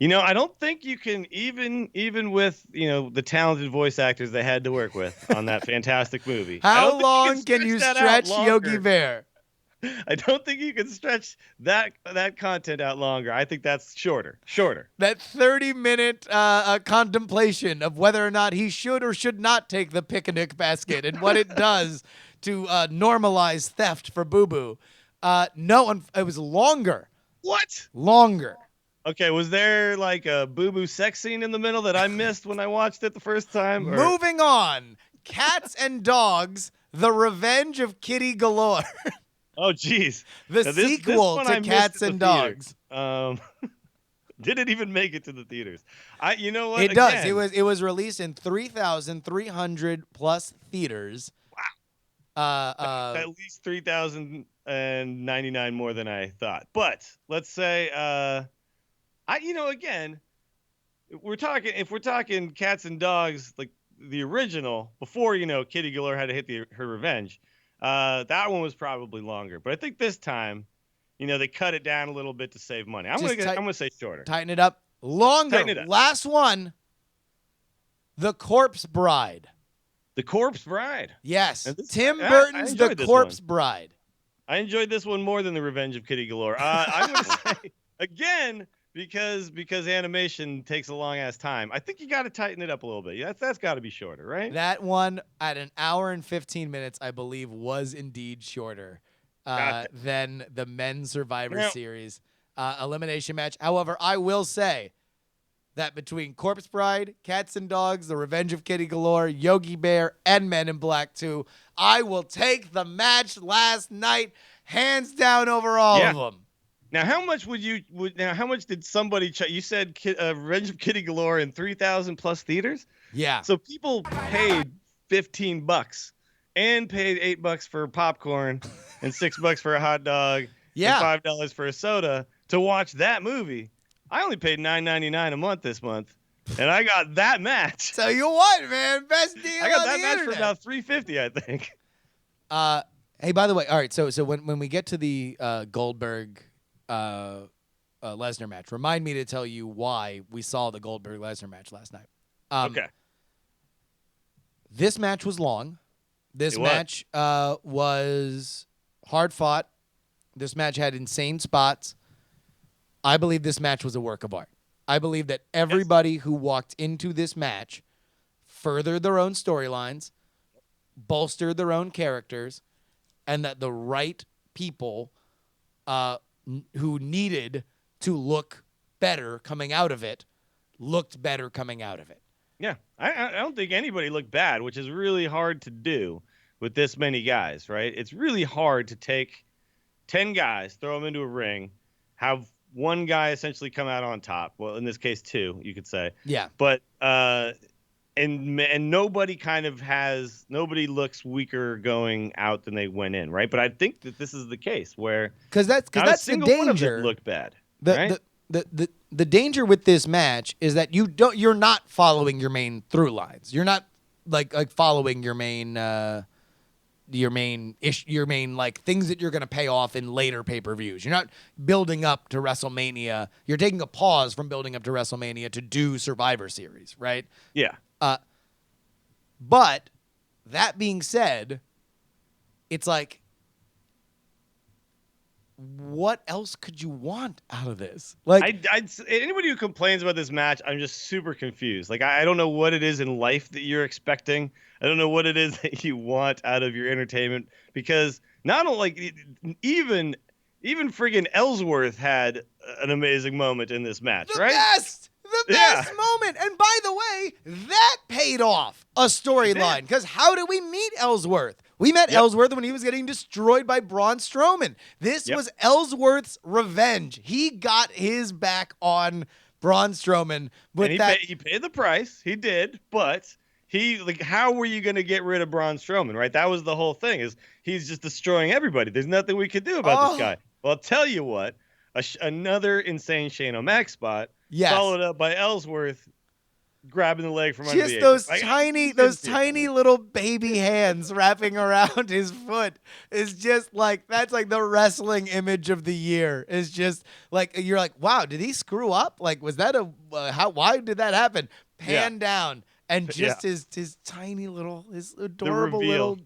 don't think you can even with the talented voice actors they had to work with on that fantastic movie. I How don't think long can stretch you that out stretch Yogi longer. Bear? I don't think you can stretch that content out longer. I think that's shorter. Shorter. That 30-minute contemplation of whether or not he should or should not take the picnic basket and what it does to normalize theft for Boo Boo. No, it was longer. What? Longer. Okay, was there like a boo-boo sex scene in the middle that I missed when I watched it the first time? Moving on. Cats and Dogs, The Revenge of Kitty Galore. Oh, geez. The Now, this sequel one to I missed Cats at and the theater. Dogs. Didn't even make it to the theaters. You know what? It does. Again, It was released in 3,300 plus theaters. at least 3,099 more than I thought. But let's say, again, if we're talking Cats and Dogs, like the original, before Kitty Galore had to hit her revenge. That one was probably longer, but I think this time, they cut it down a little bit to save money. I'm gonna say shorter. Tighten it up. Longer. Tighten it up. Last one. The Corpse Bride. The Corpse Bride. Yes. And Tim Burton's The Corpse Bride. I enjoyed this one more than The Revenge of Kitty Galore. I'm gonna say again because animation takes a long ass time. I think you got to tighten it up a little bit. That's got to be shorter, right? That one at an hour and 15 minutes, I believe, was indeed shorter than the men's Survivor Series elimination match. However, I will say that between Corpse Bride, Cats and Dogs, The Revenge of Kitty Galore, Yogi Bear, and Men in Black 2, I will take the match last night hands down over all of them. Now, how much how much did somebody you said Revenge of Kitty Galore in 3,000 plus theaters? Yeah. So people paid $15 and paid $8 for popcorn and $6 for a hot dog and $5 for a soda to watch that movie. I only paid $9.99 a month this month, and I got that match. So you what, man? Best deal. I got that match for about $3.50, I think. Hey, by the way, all right. So when we get to the Goldberg Lesnar match, remind me to tell you why we saw the Goldberg Lesnar match last night. Okay. This match was long. This match was hard fought. This match had insane spots. I believe this match was a work of art. I believe that everybody who walked into this match furthered their own storylines, bolstered their own characters, and that the right people who needed to look better coming out of it looked better coming out of it. Yeah, I don't think anybody looked bad, which is really hard to do with this many guys, right? It's really hard to take 10 guys, throw them into a ring, have one guy essentially come out on top. Well, in this case, 2, you could say. Yeah. But and nobody nobody looks weaker going out than they went in, right? But I think that this is the case where because that's the danger. One of them looked bad. Right? The danger with this match is that you're not following your main through lines. You're not like following your main like things that you're going to pay off in later pay-per-views. You're not building up to WrestleMania. You're taking a pause from building up to WrestleMania to do Survivor Series, right? Yeah. But that being said, it's like, what else could you want out of this? Like, anybody who complains about this match, I'm just super confused. Like, I don't know what it is in life that you're expecting. I don't know what it is that you want out of your entertainment, because not only even friggin' Ellsworth had an amazing moment in this match, right? The best moment. And by the way, that paid off a storyline, because how did we meet Ellsworth? We met Ellsworth when he was getting destroyed by Braun Strowman. This was Ellsworth's revenge. He got his back on Braun Strowman. He paid the price. He did, but how were you going to get rid of Braun Strowman, right? That was the whole thing, is he's just destroying everybody. There's nothing we could do about this guy. Well, I'll tell you what, another insane Shane O'Mac spot, followed up by Ellsworth grabbing the leg from under the Just apron. Like, you didn't those see it tiny coming. little baby hands wrapping around his foot is just like, that's like the wrestling image of the year. Is just like, you're like, wow, did he screw up? Like, was that why did that happen? Yeah, Pan down, and yeah. just his tiny little, his The adorable reveal. little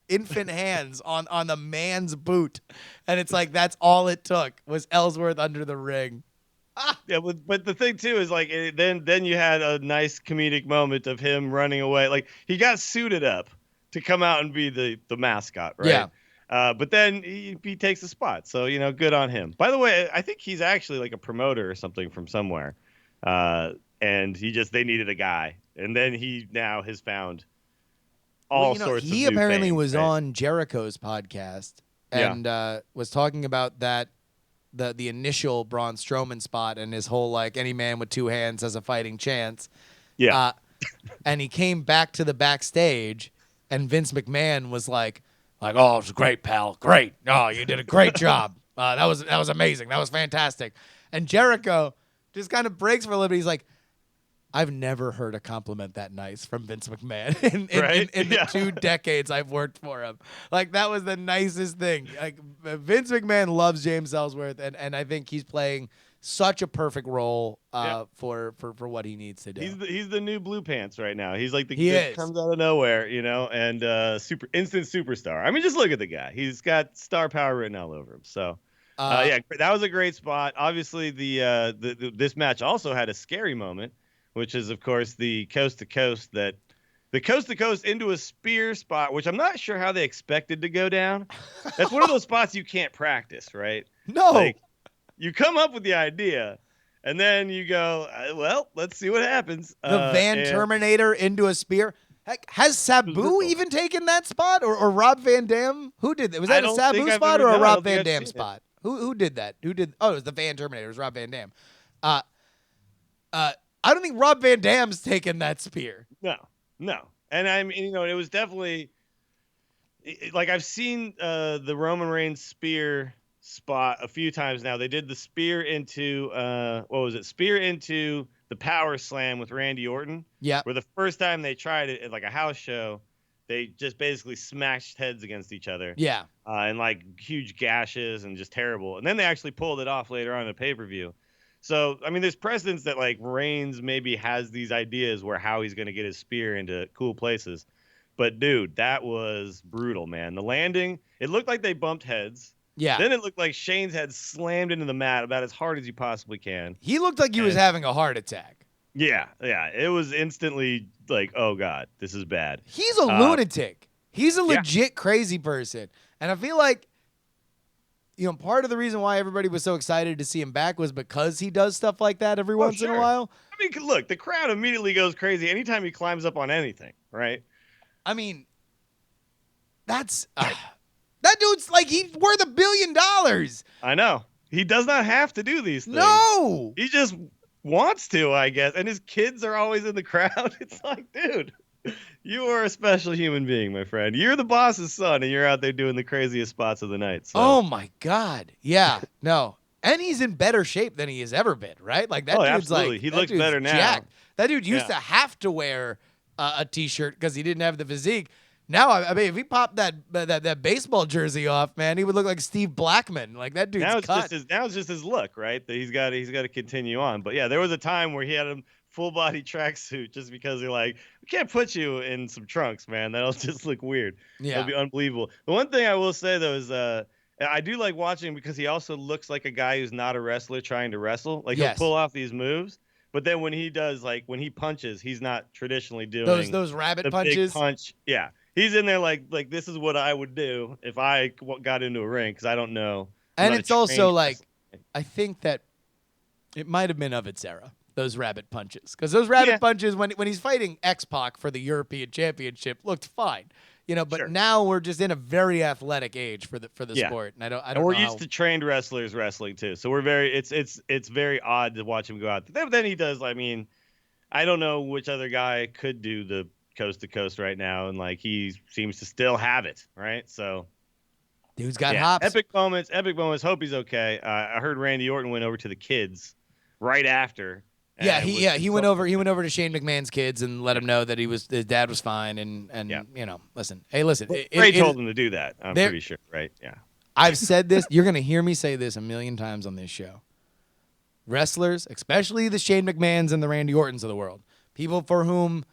infant hands on the man's boot, and it's like, that's all it took was Ellsworth under the ring. Ah, Yeah, but the thing too is like then you had a nice comedic moment of him running away. Like he got suited up to come out and be the mascot, right? yeah. But then he takes the spot, so good on him. By the way, I think he's actually like a promoter or something from somewhere, and they needed a guy, and then he now has found Well, all sorts of he new apparently fame, was right? on Jericho's podcast Yeah, and was talking about that the initial Braun Strowman spot and his whole like, any man with two hands has a fighting chance. yeah, Uh, and he came back to the backstage, and Vince McMahon was like, oh, it was great, pal, great. Oh, you did a great job. That was amazing. That was fantastic. And Jericho just kind of breaks for a little bit. He's like, I've never heard a compliment that nice from Vince McMahon right. in the Yeah, 2 decades I've worked for him. Like, that was the nicest thing. Like, Vince McMahon loves James Ellsworth, and I think he's playing such a perfect role yeah. for what he needs to do. He's the new blue pants right now. He's like He that is. comes out of nowhere, and super instant superstar. I mean, just look at the guy. He's got star power written all over him. So, Uh, yeah, that was a great spot. Obviously, this match also had a scary moment, which is of course the coast to coast into a spear spot, which I'm not sure how they expected to go down. That's one of those spots you can't practice, right? no, Like you come up with the idea, and then you go, well, let's see what happens. the Van And Terminator into a spear. Heck, has it was Sabu brutal. even taken that spot, or Rob Van Dam? Who did that? Was I that a don't think Sabu I've spot ever or a no, I Rob don't think Van I've Dam seen it. spot? Who did that? Who did? Oh, it was the Van Terminator. It was Rob Van Dam. Uh, I don't think Rob Van Dam's taken that spear. No, no. And I mean, it was definitely like I've seen the Roman Reigns spear spot a few times now. They did the spear into what was it? Spear into the power slam with Randy Orton. Yeah, Where the first time they tried it at like a house show, they just basically smashed heads against each other. yeah. And like huge gashes and just terrible. And then they actually pulled it off later on in the pay-per-view. So, I mean, there's precedence that like Reigns maybe has these ideas where how he's going to get his spear into cool places. But dude, that was brutal, man. The landing, it looked like they bumped heads. Yeah. Then it looked like Shane's head slammed into the mat about as hard as you possibly can. He looked like he was And having a heart attack. yeah, it was instantly like, oh god, this is bad. He's a lunatic. He's a Yeah. legit crazy person. And I feel like, part of the reason why everybody was so excited to see him back was because he does stuff like that every once in a Sure. while. I mean, look, the crowd immediately goes crazy anytime he climbs up on anything, right? I mean, that's that dude's like, he's worth $1 billion. I know. He does not have to do these things. No. He just wants to, I guess. And his kids are always in the crowd. It's like, dude, you are a special human being, my friend. You're the boss's son, and you're out there doing the craziest spots of the night. So. Oh my God. Yeah. No. And he's in better shape than he has ever been, right? Like, that dude's absolutely. like, He that looks dude's better now. jacked. That dude used Yeah. to have to wear a t-shirt because he didn't have the physique. Now, I mean, if he popped that baseball jersey off, man, he would look like Steve Blackman. Like, that dude's Now it's cut. just his look, right? That he's got to continue on. But yeah, there was a time where he had a full body tracksuit just because they're like, we can't put you in some trunks, man. That'll just look weird. Yeah. It'll be unbelievable. The one thing I will say though is I do like watching him because he also looks like a guy who's not a wrestler trying to wrestle. Like Yes. he'll pull off these moves, but then when he does, like when he punches, he's not traditionally doing Those rabbit the punches. big punch. Yeah. He's in there like this is what I would do if I got into a ring because I don't know. I'm And not a it's also trained like, wrestler. I think that it might have been of its era, those rabbit punches. Because those rabbit punches, when he's fighting X-Pac for the European Championship, looked fine. But Sure. now we're just in a very athletic age for the Yeah. sport. And I don't And we're know used to trained wrestlers wrestling too, so we're very it's very odd to watch him go out. Then he does. I mean, I don't know which other guy could do the coast to coast right now, and like he seems to still have it, right? So dude's got yeah, hops. epic moments. Hope he's okay. I heard Randy Orton went over to the kids right after Yeah, And he went over to Shane McMahon's kids and let him know that his dad was fine and yeah. listen. Ray told him to do that. I'm pretty sure, right? Yeah. I've said this. You're gonna hear me say this a million times on this show. Wrestlers, especially the Shane McMahons and the Randy Ortons of the world, people for whom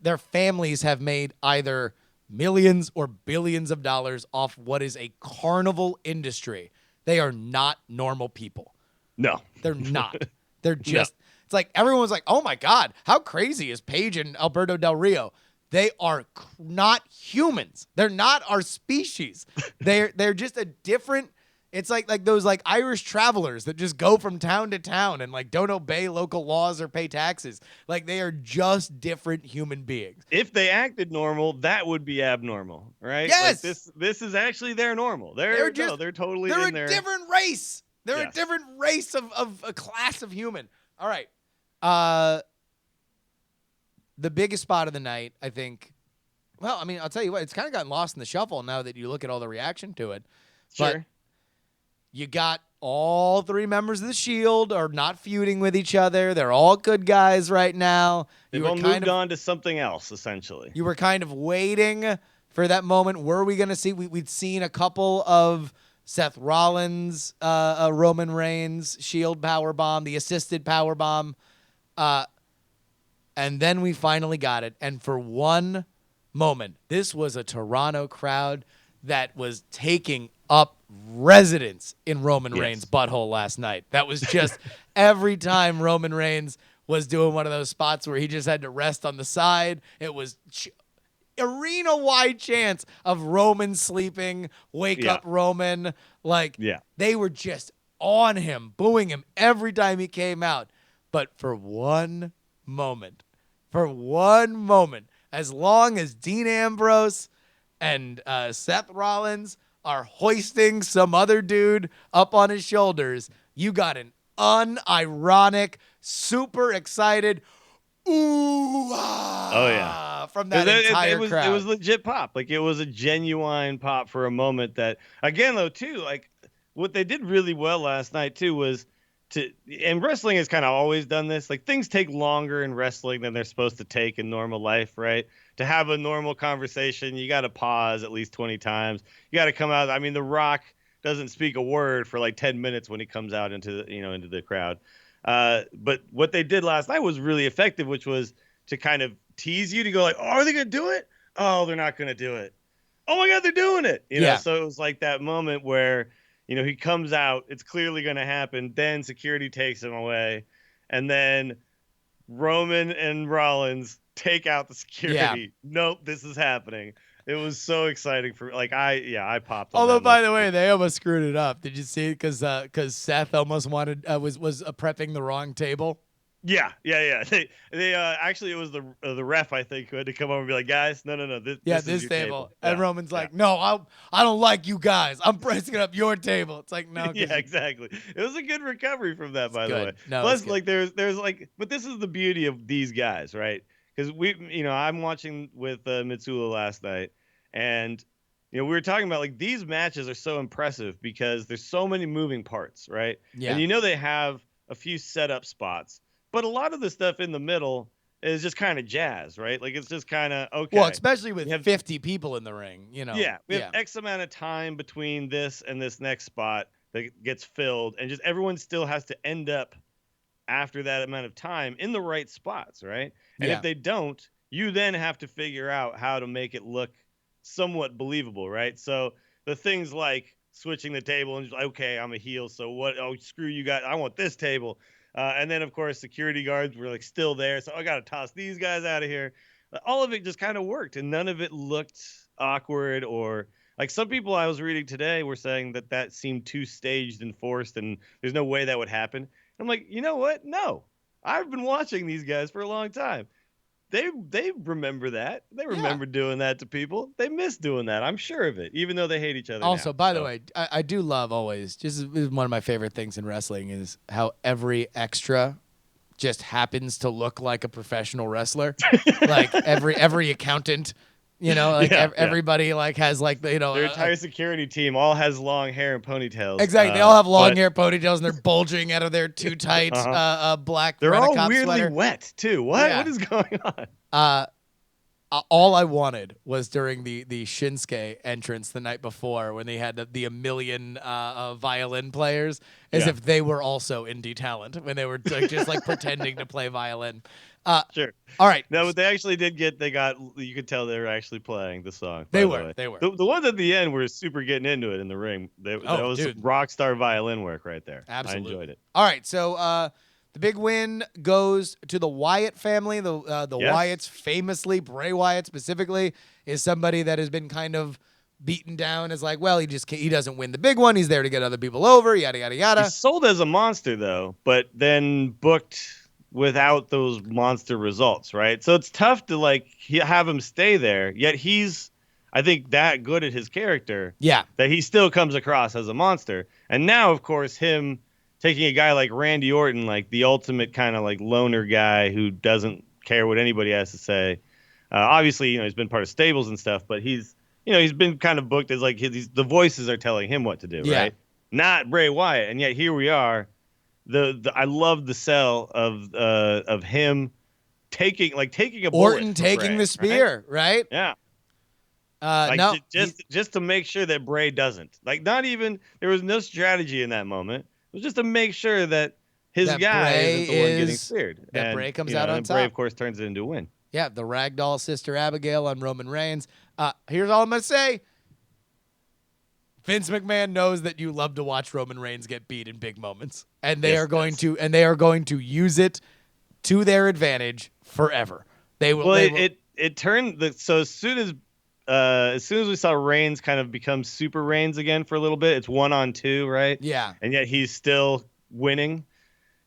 their families have made either millions or billions of dollars off what is a carnival industry. They are not normal people. No, They're not. They're no. just, it's like everyone's like, oh my God, how crazy is Paige and Alberto Del Rio? They are not humans. They're not our species. They're just a different, it's like those like Irish travelers that just go from town to town and like don't obey local laws or pay taxes. Like they are just different human beings. If they acted normal, that would be abnormal, right? Yes. Like this is actually their normal. They're totally they're in there. a different race. They're Yes. a different race of a class of human. All right. The biggest spot of the night, I think. Well, I mean, I'll tell you what, it's kind of gotten lost in the shuffle now that you look at all the reaction to it. Sure. But you got all three members of the Shield are not feuding with each other. They're all good guys right now. They've all moved on to something else, essentially. You were kind of waiting for that moment. Were we going to see? We'd seen a couple of Seth Rollins, Roman Reigns, Shield powerbomb, the assisted powerbomb. And then we finally got it. And for one moment, this was a Toronto crowd that was taking up residence in Roman Reigns' butthole last night. That was just every time Roman Reigns was doing one of those spots where he just had to rest on the side. It was arena-wide chants of Roman sleeping, wake up Roman. They were just on him, booing him every time he came out. But for one moment, as long as Dean Ambrose and Seth Rollins are hoisting some other dude up on his shoulders, you got an unironic, super excited, ooh, from that entire crowd. It was legit pop. Like, it was a genuine pop for a moment that, again, though, too, like, what they did really well last night, too, was and wrestling has kind of always done this. Like, things take longer in wrestling than they're supposed to take in normal life, right? To have a normal conversation, you got to pause at least 20 times. You got to come out. I mean, The Rock doesn't speak a word for like 10 minutes when he comes out into the crowd. But what they did last night was really effective, which was to kind of tease you to go like, oh, are they going to do it? Oh, they're not going to do it. Oh my God, they're doing it. You know, so it was like that moment where, he comes out, it's clearly going to happen. Then security takes him away. And then Roman and Rollins take out the security. Yeah. Nope, this is happening. It was so exciting for I popped. Although, by the way, they almost screwed it up. Did you see it? Because Seth almost was prepping the wrong table. Yeah. They actually, it was the ref, I think, who had to come over and be like, guys, no, this is your table. And Roman's like, no, I don't like you guys. I'm pressing up your table. It's like, no. Yeah, exactly. It was a good recovery from that, by the way. No, plus, like, there's like, but this is the beauty of these guys, right? Because I'm watching with Mitsuya last night, and we were talking about, like, these matches are so impressive because there's so many moving parts, right? Yeah. And they have a few setup spots. But a lot of the stuff in the middle is just kind of jazz, right? Like, it's just kind of okay. Well, especially with 50 people in the ring, Yeah, we have X amount of time between this and this next spot that gets filled, and just everyone still has to end up after that amount of time in the right spots, right? And if they don't, you then have to figure out how to make it look somewhat believable, right? So the things like switching the table and okay, I'm a heel, so what? Oh, screw you guys! I want this table. And then, of course, security guards were like still there. So I got to toss these guys out of here. All of it just kind of worked. And none of it looked awkward or like some people I was reading today were saying that seemed too staged and forced and there's no way that would happen. I'm like, you know what? No, I've been watching these guys for a long time. They remember that. They remember doing that to people. They miss doing that. I'm sure of it, even though they hate each other. Also, by the way, I do love always, just one of my favorite things in wrestling is how every extra just happens to look like a professional wrestler. Like every accountant You know, like Yeah, yeah. everybody like has like Their entire security team all has long hair and ponytails. exactly. They all have long But hair ponytails and they're bulging out of their too tight uh-huh. black They're all Rent-A-Cop weirdly sweater. wet too. What? Yeah. What is going on? Uh, all I wanted was during the Shinsuke entrance the night before when they had the a million violin players, as Yeah. if they were also indie talent when they were just like pretending to play violin. Sure. All right, No, but they actually did get. They got. You could tell they were actually playing the song. they By the were, way, they were. the ones at the end were super getting into it in the ring. That Oh, was some dude, rock star violin work right there. absolutely. I enjoyed it. All right, so the big win goes to the Wyatt family. The Yes. Wyatts, famously Bray Wyatt specifically, is somebody that has been kind of beaten down as like, well, he doesn't win the big one. He's there to get other people over. Yada yada yada. He's sold as a monster though, but then booked without those monster results, right? So it's tough to like have him stay there. Yet he's, I think, that good at his character Yeah. that he still comes across as a monster. And now, of course, him taking a guy like Randy Orton, like the ultimate kind of like loner guy who doesn't care what anybody has to say. Obviously, he's been part of stables and stuff, but he's been kind of booked as like the voices are telling him what to do, Yeah. right? Not Bray Wyatt, and yet here we are. I love the sell of him taking a bullet Orton for taking Bray, the spear, right? Yeah. No, Just to make sure that Bray doesn't. Like, not even, there was no strategy in that moment. It was just to make sure that his That guy Bray isn't the one getting speared. that Bray comes out on and Bray, top. of course, turns it into a win. Yeah, the ragdoll sister Abigail on Roman Reigns. Here's all I'm gonna say. Vince McMahon knows that you love to watch Roman Reigns get beat in big moments, and they Yes, are going yes. to use it to their advantage forever. They will. Well, they will it turned so as soon as we saw Reigns kind of become Super Reigns again for a little bit, it's 1-on-2, right? yeah, And yet he's still winning.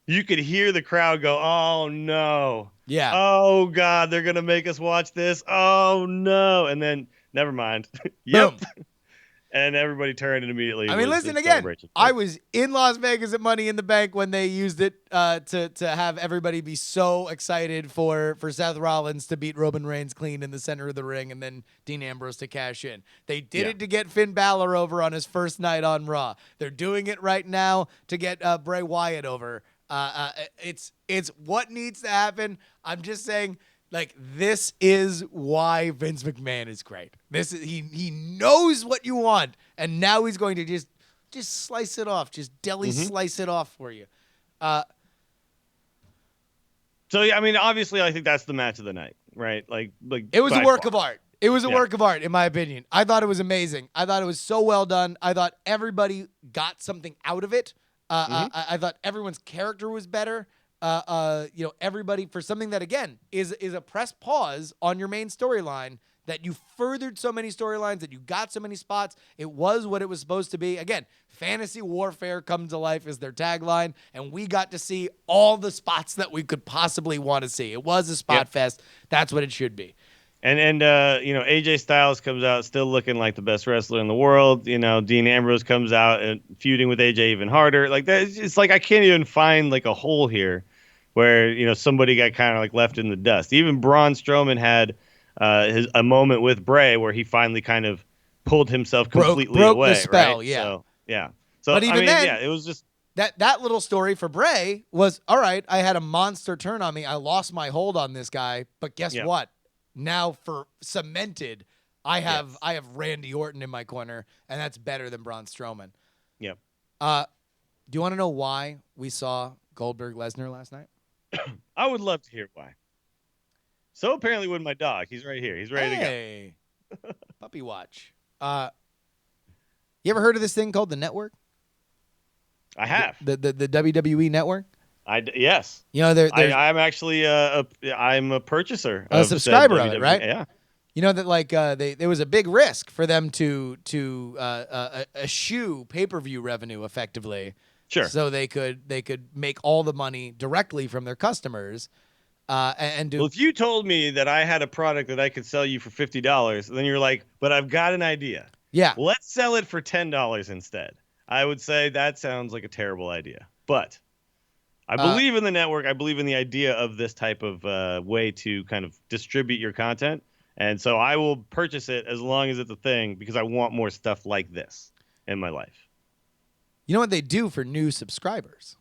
You could hear the crowd go, "Oh no. yeah. Oh God, they're gonna make us watch this. Oh no!" And then, never mind. Yep. Boom. And everybody turned and immediately. I mean, was listen a again. celebration. I was in Las Vegas at Money in the Bank when they used it to have everybody be so excited for Seth Rollins to beat Roman Reigns clean in the center of the ring, and then Dean Ambrose to cash in. They did it to get Finn Balor over on his first night on Raw. They're doing it right now to get Bray Wyatt over. It's what needs to happen. I'm just saying. Like, this is why Vince McMahon is great. He knows what you want, and now he's going to just slice it off, just deli slice it off for you. So yeah, I mean, obviously, I think that's the match of the night, right? Like It was a by work far. of art. It was a work of art, in my opinion. I thought it was amazing. I thought it was so well done. I thought everybody got something out of it. I thought everyone's character was better. Everybody, for something that again is a press pause on your main storyline, that you furthered so many storylines, that you got so many spots. It was what it was supposed to be. Again, fantasy warfare come to life is their tagline, and we got to see all the spots that we could possibly want to see. It was a spot fest. That's what it should be. And AJ Styles comes out still looking like the best wrestler in the world. Dean Ambrose comes out and feuding with AJ even harder. Like that, it's like I can't even find like a hole here where somebody got kind of like left in the dust. Even Braun Strowman had a moment with Bray where he finally kind of pulled himself completely broke away. the spell, right? yeah. So yeah. So But even then, it was just that little story for Bray was, all right, I had a monster turn on me. I lost my hold on this guy, but guess what? Now for cemented, I have Randy Orton in my corner, and that's better than Braun Strowman. Yep. Do you want to know why we saw Goldberg Lesnar last night? I would love to hear why. So apparently with my dog. He's right here. He's ready to go. Puppy watch. You ever heard of this thing called the network? I have. The WWE network? Yes. I'm actually I'm a purchaser, a subscriber of WWE, it, right? Yeah. You know that there was a big risk for them to eschew pay-per-view revenue effectively. Sure. So they could make all the money directly from their customers, and do. Well, if you told me that I had a product that I could sell you for $50, then you're like, but I've got an idea. Yeah. Let's sell it for $10 instead. I would say that sounds like a terrible idea, but I believe in the network. I believe in the idea of this type of way to kind of distribute your content. And so I will purchase it as long as it's a thing because I want more stuff like this in my life. You know what they do for new subscribers?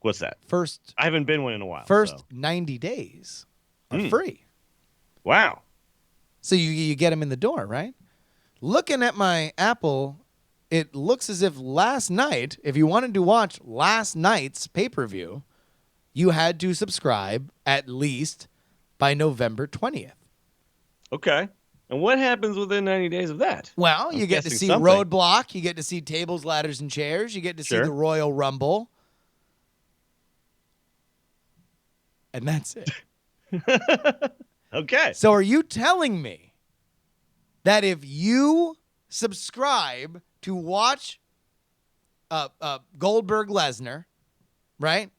What's that? First I haven't been one in a while. 90 days are Hmm. free. Wow. So you get them in the door, right? Looking at my Apple, it looks as if last night, if you wanted to watch last night's pay-per-view, you had to subscribe at least by November 20th. Okay. And what happens within 90 days of that? Well, I'm you get to guessing see something. Roadblock, you get to see Tables, Ladders, and Chairs, you get to see Sure. the Royal Rumble. And that's it. Okay. So are you telling me that if you subscribe to watch Goldberg Lesnar, right?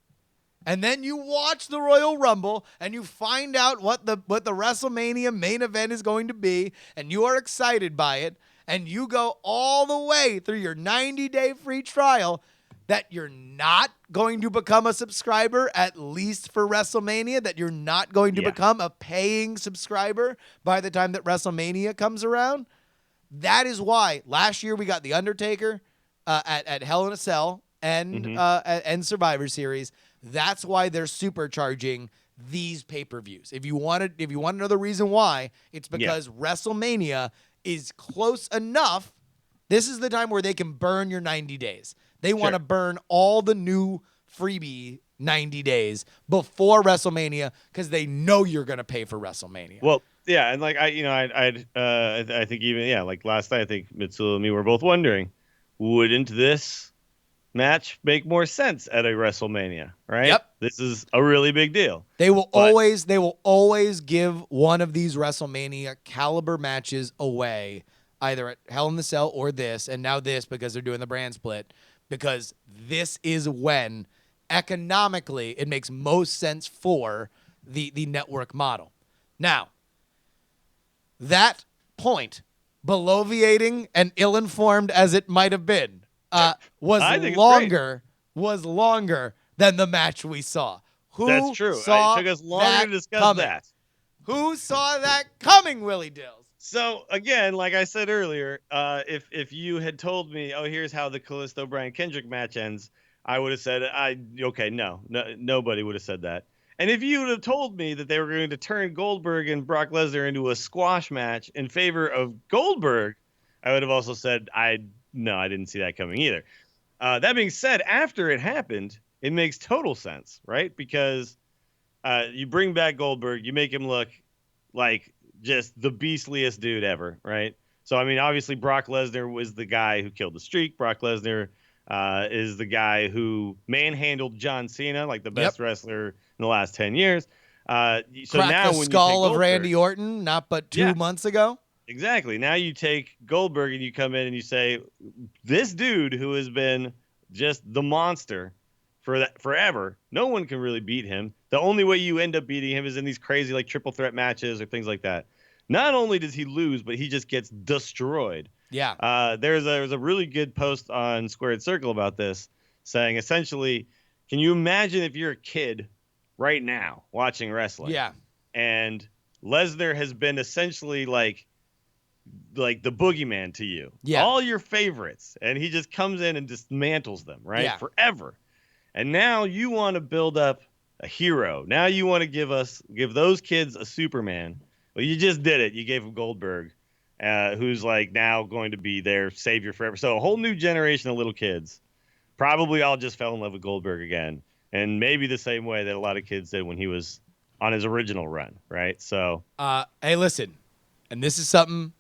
And then you watch the Royal Rumble and you find out what the WrestleMania main event is going to be, and you are excited by it, and you go all the way through your 90-day free trial, that you're not going to become a subscriber at least for WrestleMania, that you're not going to become a paying subscriber by the time that WrestleMania comes around? That is why last year we got The Undertaker at Hell in a Cell and Survivor Series. That's why they're supercharging these pay-per-views. If you want to know the reason why, it's because WrestleMania is close enough. This is the time where they can burn your 90 days. They want to burn all the new freebie 90 days before WrestleMania because they know you're going to pay for WrestleMania. Well, yeah, and like I think even like last night, I think Mitsu and me were both wondering, wouldn't this match make more sense at a WrestleMania, right? Yep. This is a really big deal. They will always give one of these WrestleMania caliber matches away, either at Hell in the Cell or this, and now this because they're doing the brand split, because this is when economically it makes most sense for the network model. Now, that point, bloviating and ill-informed as it might have been, was longer than the match we saw. That's true. It took us longer to discuss that. Who saw that coming, Willie Dills? So again, like I said earlier, if you had told me, oh, here's how the Kalisto Brian Kendrick match ends, I would have said, no, nobody would have said that. And if you would have told me that they were going to turn Goldberg and Brock Lesnar into a squash match in favor of Goldberg, I would have also said, I didn't see that coming either. That being said, after it happened, it makes total sense, right? Because you bring back Goldberg, you make him look like just the beastliest dude ever, right? So, I mean, obviously Brock Lesnar was the guy who killed the streak. Brock Lesnar is the guy who manhandled John Cena, like the best wrestler in the last 10 years. So Crack now the when skull you take of Randy Orton, not but 2 months ago. Exactly. Now you take Goldberg and you come in and you say, this dude who has been just the monster forever, no one can really beat him. The only way you end up beating him is in these crazy like triple threat matches or things like that. Not only does he lose, but he just gets destroyed. Yeah. There's a really good post on Squared Circle about this, saying essentially, can you imagine if you're a kid right now watching wrestling? Yeah. And Lesnar has been essentially like the boogeyman to you. Yeah. All your favorites. And he just comes in and dismantles them, right? Yeah. Forever. And now you want to build up a hero. Now you want to give those kids a Superman. Well, you just did it. You gave him Goldberg, who's like now going to be their savior forever. So a whole new generation of little kids probably all just fell in love with Goldberg again. And maybe the same way that a lot of kids did when he was on his original run, right? So, hey, listen, and this is something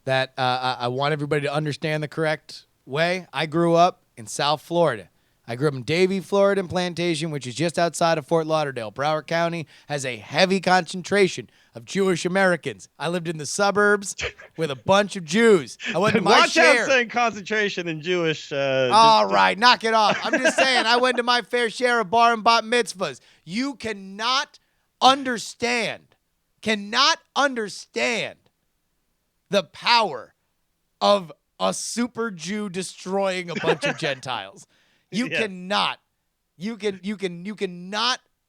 that I want everybody to understand the correct way. I grew up in South Florida. I grew up in Davie, Florida, and Plantation, which is just outside of Fort Lauderdale. Broward County has a heavy concentration of Jewish Americans. I lived in the suburbs with a bunch of Jews. I went to my watch share. out saying concentration in Jewish. All right, knock it off. I'm just saying, I went to my fair share of bar and bat mitzvahs. You cannot understand the power of a super Jew destroying a bunch of Gentiles. You cannot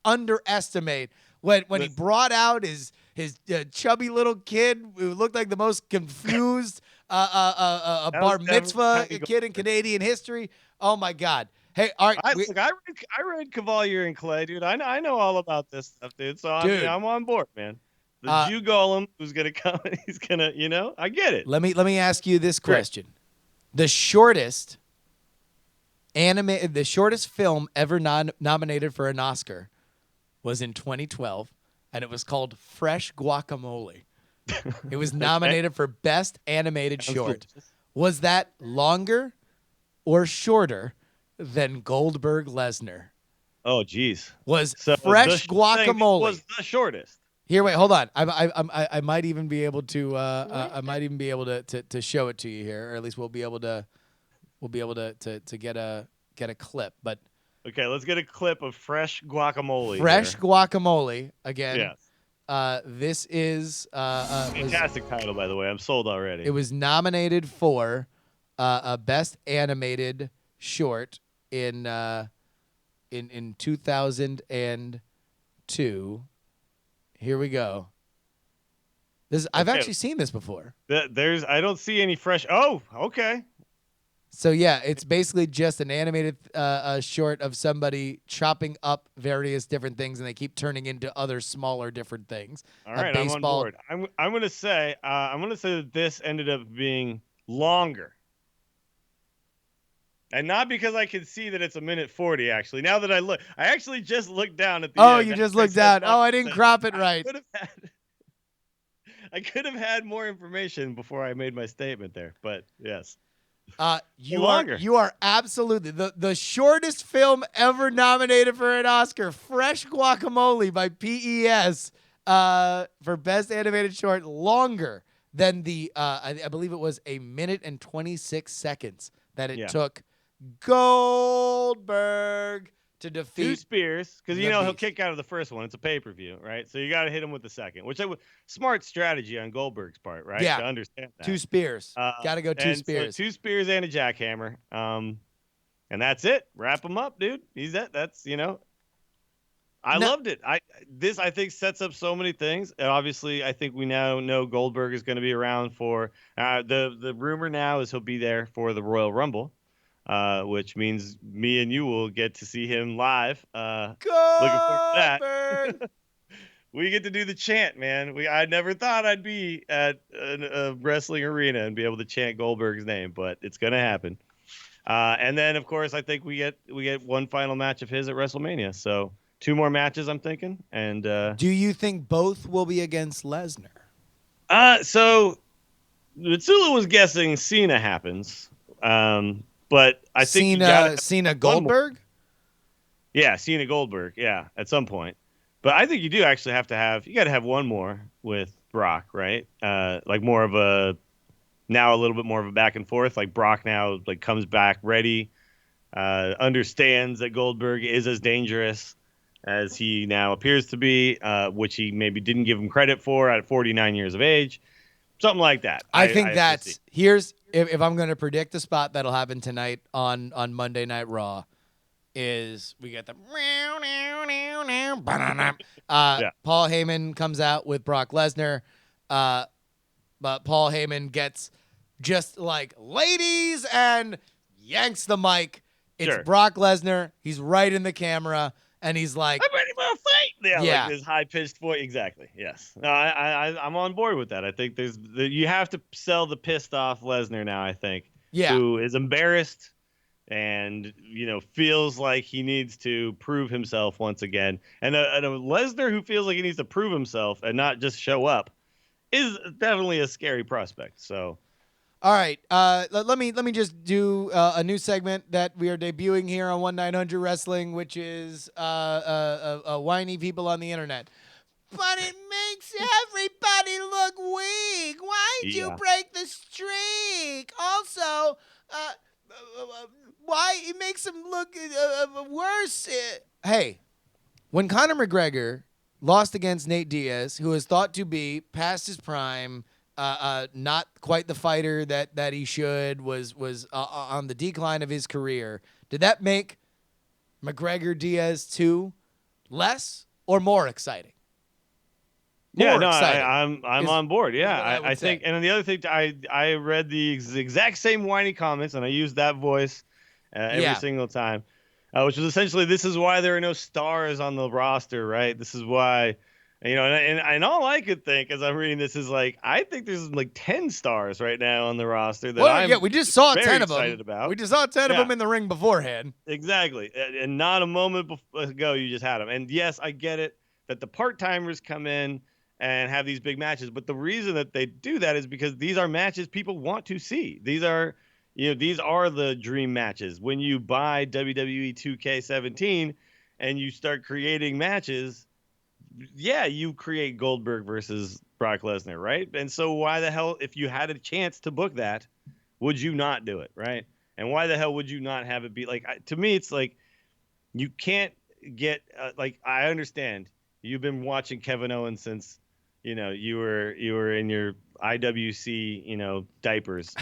underestimate when he brought out his his chubby little kid who looked like the most confused That was bar definitely mitzvah Happy kid in Goldberg. Canadian history. Oh my God! Hey, all right, Look, I read Cavalier and Clay, dude. I know all about this stuff, dude. So dude. I'm on board, man. The Uh, Jew Golem who's gonna come, he's gonna, I get it. let me ask you this Great. question: the shortest the shortest film ever nominated for an Oscar was in 2012, and it was called Fresh Guacamole. It was Okay. nominated for Best Animated Sounds Short. delicious. Was that longer or shorter than Goldberg Lesnar? Oh, geez. Was So Fresh thing was Guacamole? the shortest. Here, wait, hold on. I might even be able to. I might even be able to show it to you here, or at least we'll be able to. We'll be able to get a clip. But Okay, let's get a clip of Fresh Guacamole Fresh here. Guacamole again. Yes. This is Fantastic title, by the way. I'm sold already. it was nominated for a Best Animated Short in 2002. Here we go. I've Okay. actually seen this before. I don't see any fresh. Oh, okay. So yeah, it's basically just an animated short of somebody chopping up various different things, and they keep turning into other smaller different things. All A right, I'm on baseball. board. I'm gonna say that this ended up being longer, and not because I can see that it's a minute 40. Actually, now that I actually just looked down at the Oh, end. you After just I looked said down. Oh, I didn't crop it I right. could have had I could have had more information before I made my statement there, but yes. Longer. You are absolutely the shortest film ever nominated for an Oscar. Fresh Guacamole by PES for Best Animated Short, longer than the I believe it was a minute and 26 seconds that it Yeah. took Goldberg to Two defeat spears, because the he'll Beast. kick out of the first one. It's a pay-per-view, right? So you got to hit him with the second, which smart strategy on Goldberg's part, right? Yeah, To understand two that. spears. Got to go two And so spears. 2 spears and a jackhammer. And that's it. Wrap him up, dude. That's I No, loved it. I think sets up so many things. And obviously, I think we now know Goldberg is going to be around for the rumor now is he'll be there for the Royal Rumble, which means me and you will get to see him live. Looking forward to that. Goldberg. We get to do the chant, man. I never thought I'd be at a wrestling arena and be able to chant Goldberg's name, but it's gonna happen. And then, of course, I think we get one final match of his at WrestleMania. So 2 more matches, I'm thinking. And Do you think both will be against Lesnar? so Mitsula was guessing Cena happens, but I think you gotta have Cena one more. Goldberg. Yeah, Cena Goldberg. Yeah, at some point. But I think you do actually have to you got to have one more with Brock, right? Like more of a now a little bit more of a back and forth. Like Brock now like comes back ready, understands that Goldberg is as dangerous as he now appears to be, which he maybe didn't give him credit for at 49 years of age, something like that. I think we'll that's see. here's if I'm going to predict the spot that'll happen tonight on Monday Night Raw is we get the Yeah. Paul Heyman comes out with Brock Lesnar, but Paul Heyman gets just like ladies and yanks the mic. It's Sure. Brock Lesnar. He's right in the camera, and he's like, I'm ready for a fight. Yeah. Like this high pitched voice. Exactly. Yes. No, I'm on board with that. I think you have to sell the pissed off Lesnar now. I think. Yeah. Who is embarrassed and feels like he needs to prove himself once again, and a Lesnar who feels like he needs to prove himself and not just show up is definitely a scary prospect. So. All right, let me just do a new segment that we are debuting here on 1-900 Wrestling, which is whiny people on the internet. But it makes everybody look weak. Why'd you Yeah. break the streak? Also, why it makes them look worse? Hey, when Conor McGregor lost against Nate Diaz, who is thought to be past his prime, not quite the fighter that he should, was on the decline of his career, did that make McGregor Diaz 2 less or more exciting? Yeah, more no, exciting. I'm on board. Is Yeah, what I would I think, say. and then the other thing, I read the exact same whiny comments, and I used that voice every Yeah. single time, which was essentially, this is why there are no stars on the roster, right? This is why, and all I could think as I'm reading this is like, I think there's like 10 stars right now on the roster that Well, yeah, I'm we just saw very 10 of excited them. We about. just saw 10 of Yeah, them in the ring beforehand. exactly. And not a moment ago, you just had them. And yes, I get it that the part timers come in and have these big matches. But the reason that they do that is because these are matches people want to see. These are the dream matches. When you buy WWE 2K17 and you start creating matches, yeah, you create Goldberg versus Brock Lesnar, right? And so why the hell, if you had a chance to book that, would you not do it, right? And why the hell would you not have it be like, to me, it's like, you can't get like, I understand you've been watching Kevin Owens since you were in your IWC diapers,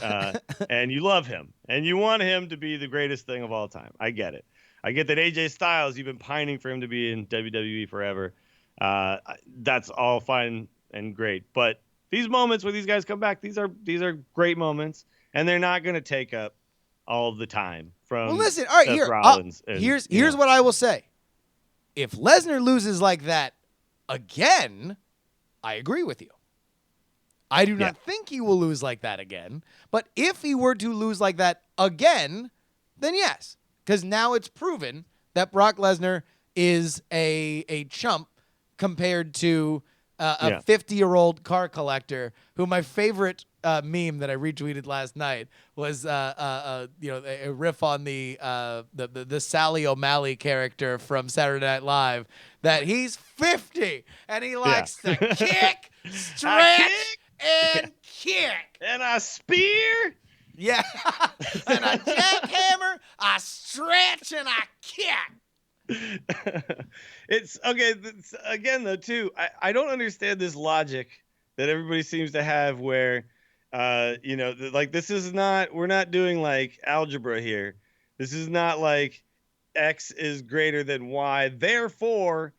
and you love him and you want him to be the greatest thing of all time. I get it. I get that AJ Styles, you've been pining for him to be in WWE forever. That's all fine and great, but these moments where these guys come back, these are great moments, and they're not going to take up all the time Well, from listen. All right, Seth here. Rollins. And Here's what I will say. If Lesnar loses like that again, I agree with you. I do yeah, not think he will lose like that again. But if he were to lose like that again, then yes. Because now it's proven that Brock Lesnar is a chump compared to a yeah, 50-year-old car collector who my favorite meme that I retweeted last night was a riff on the Sally O'Malley character from Saturday Night Live, that he's 50 and he yeah. likes to kick, I stretch, kick, yeah, and kick. and I spear. Yeah. And I jackhammer, I stretch, and I kick. It's okay. Again, though, too, I don't understand this logic that everybody seems to have where, like, this is not, we're not doing like algebra here. This is not like X is greater than Y. Therefore,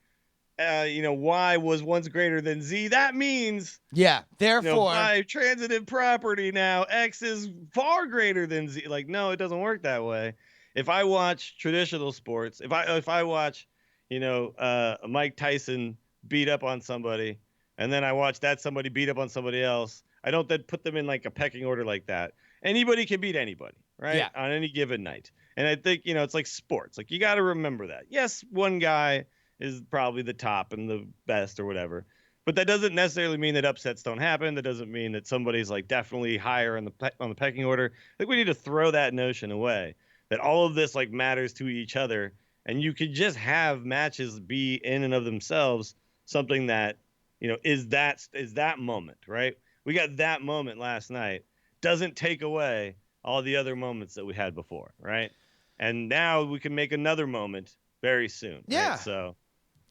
Y was once greater than Z. That means, Yeah. Therefore, by transitive property now, X is far greater than Z. Like, no, it doesn't work that way. If I watch traditional sports, if I watch, Mike Tyson beat up on somebody, and then I watch that somebody beat up on somebody else, I don't then put them in like a pecking order like that. Anybody can beat anybody, right? yeah. On any given night. And I think, it's like sports. Like, you got to remember that. Yes, one guy is probably the top and the best or whatever. But that doesn't necessarily mean that upsets don't happen. That doesn't mean that somebody's like definitely higher on the pecking order. I think we need to throw that notion away. That all of this like matters to each other, and you could just have matches be in and of themselves something that is that moment, right? We got that moment last night. Doesn't take away all the other moments that we had before, right? And now we can make another moment very soon, right? Yeah. So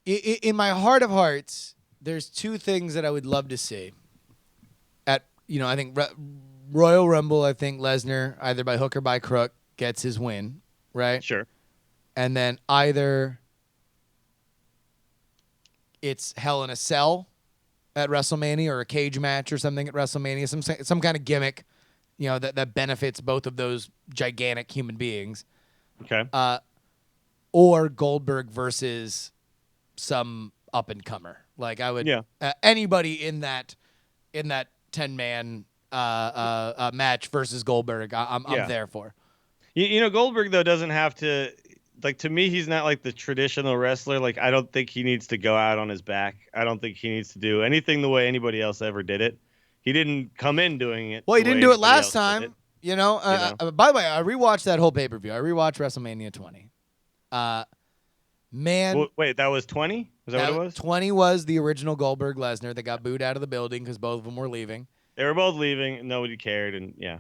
In my heart of hearts, there's two things that I would love to see. I think Royal Rumble, I think Lesnar, either by hook or by crook, gets his win, right? sure, And then either it's Hell in a Cell at WrestleMania or a cage match or something at WrestleMania, some kind of gimmick, that benefits both of those gigantic human beings, okay, or Goldberg versus some up and comer. Like I would, yeah. anybody in that 10-man match versus Goldberg, I'm Yeah. there for. Goldberg though doesn't have to, like, to me he's not like the traditional wrestler. Like, I don't think he needs to go out on his back. I don't think he needs to do anything the way anybody else ever did it. He didn't come in doing it. Well, he the way didn't do it anybody last else did time. it, By the way, I rewatched that whole pay-per-view. I rewatched WrestleMania 20. Man, Well, wait, that was 20? Was that what it was? 20 was the original Goldberg Lesnar that got booed out of the building because both of them were leaving. They were both leaving. Nobody cared, and yeah.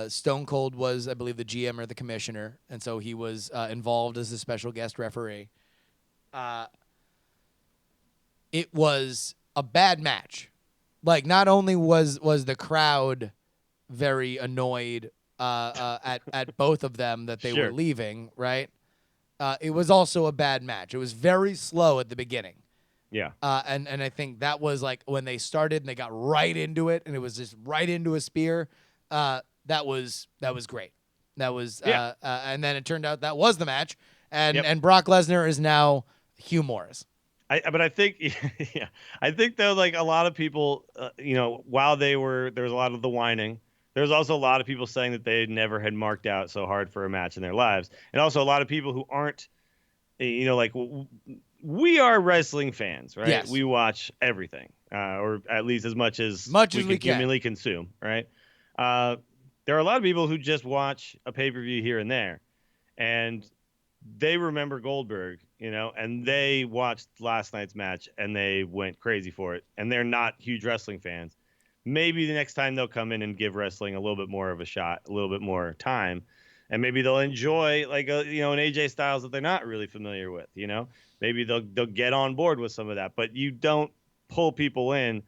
Stone Cold was, I believe, the GM or the commissioner, and so he was involved as a special guest referee. It was a bad match. Like, not only was the crowd very annoyed at both of them that they were Sure. leaving, right? It was also a bad match. It was very slow at the beginning. Yeah. And I think that was like when they started and they got right into it, and it was just right into a spear. That was great. That was Yeah. and then it turned out that was the match, Yep. and Brock Lesnar is now Hugh Morris. But I think, yeah, I think though, like a lot of people, while there was a lot of the whining. There was also a lot of people saying that they never had marked out so hard for a match in their lives, and also a lot of people who aren't, like we are wrestling fans, right? Yes, We watch everything, or at least as much as much we as we could can. humanly consume, right? Uh, there are a lot of people who just watch a pay per view here and there, and they remember Goldberg, and they watched last night's match and they went crazy for it, and they're not huge wrestling fans. Maybe the next time they'll come in and give wrestling a little bit more of a shot, a little bit more time, and maybe they'll enjoy like an AJ Styles that they're not really familiar with. Maybe they'll get on board with some of that, but you don't pull people in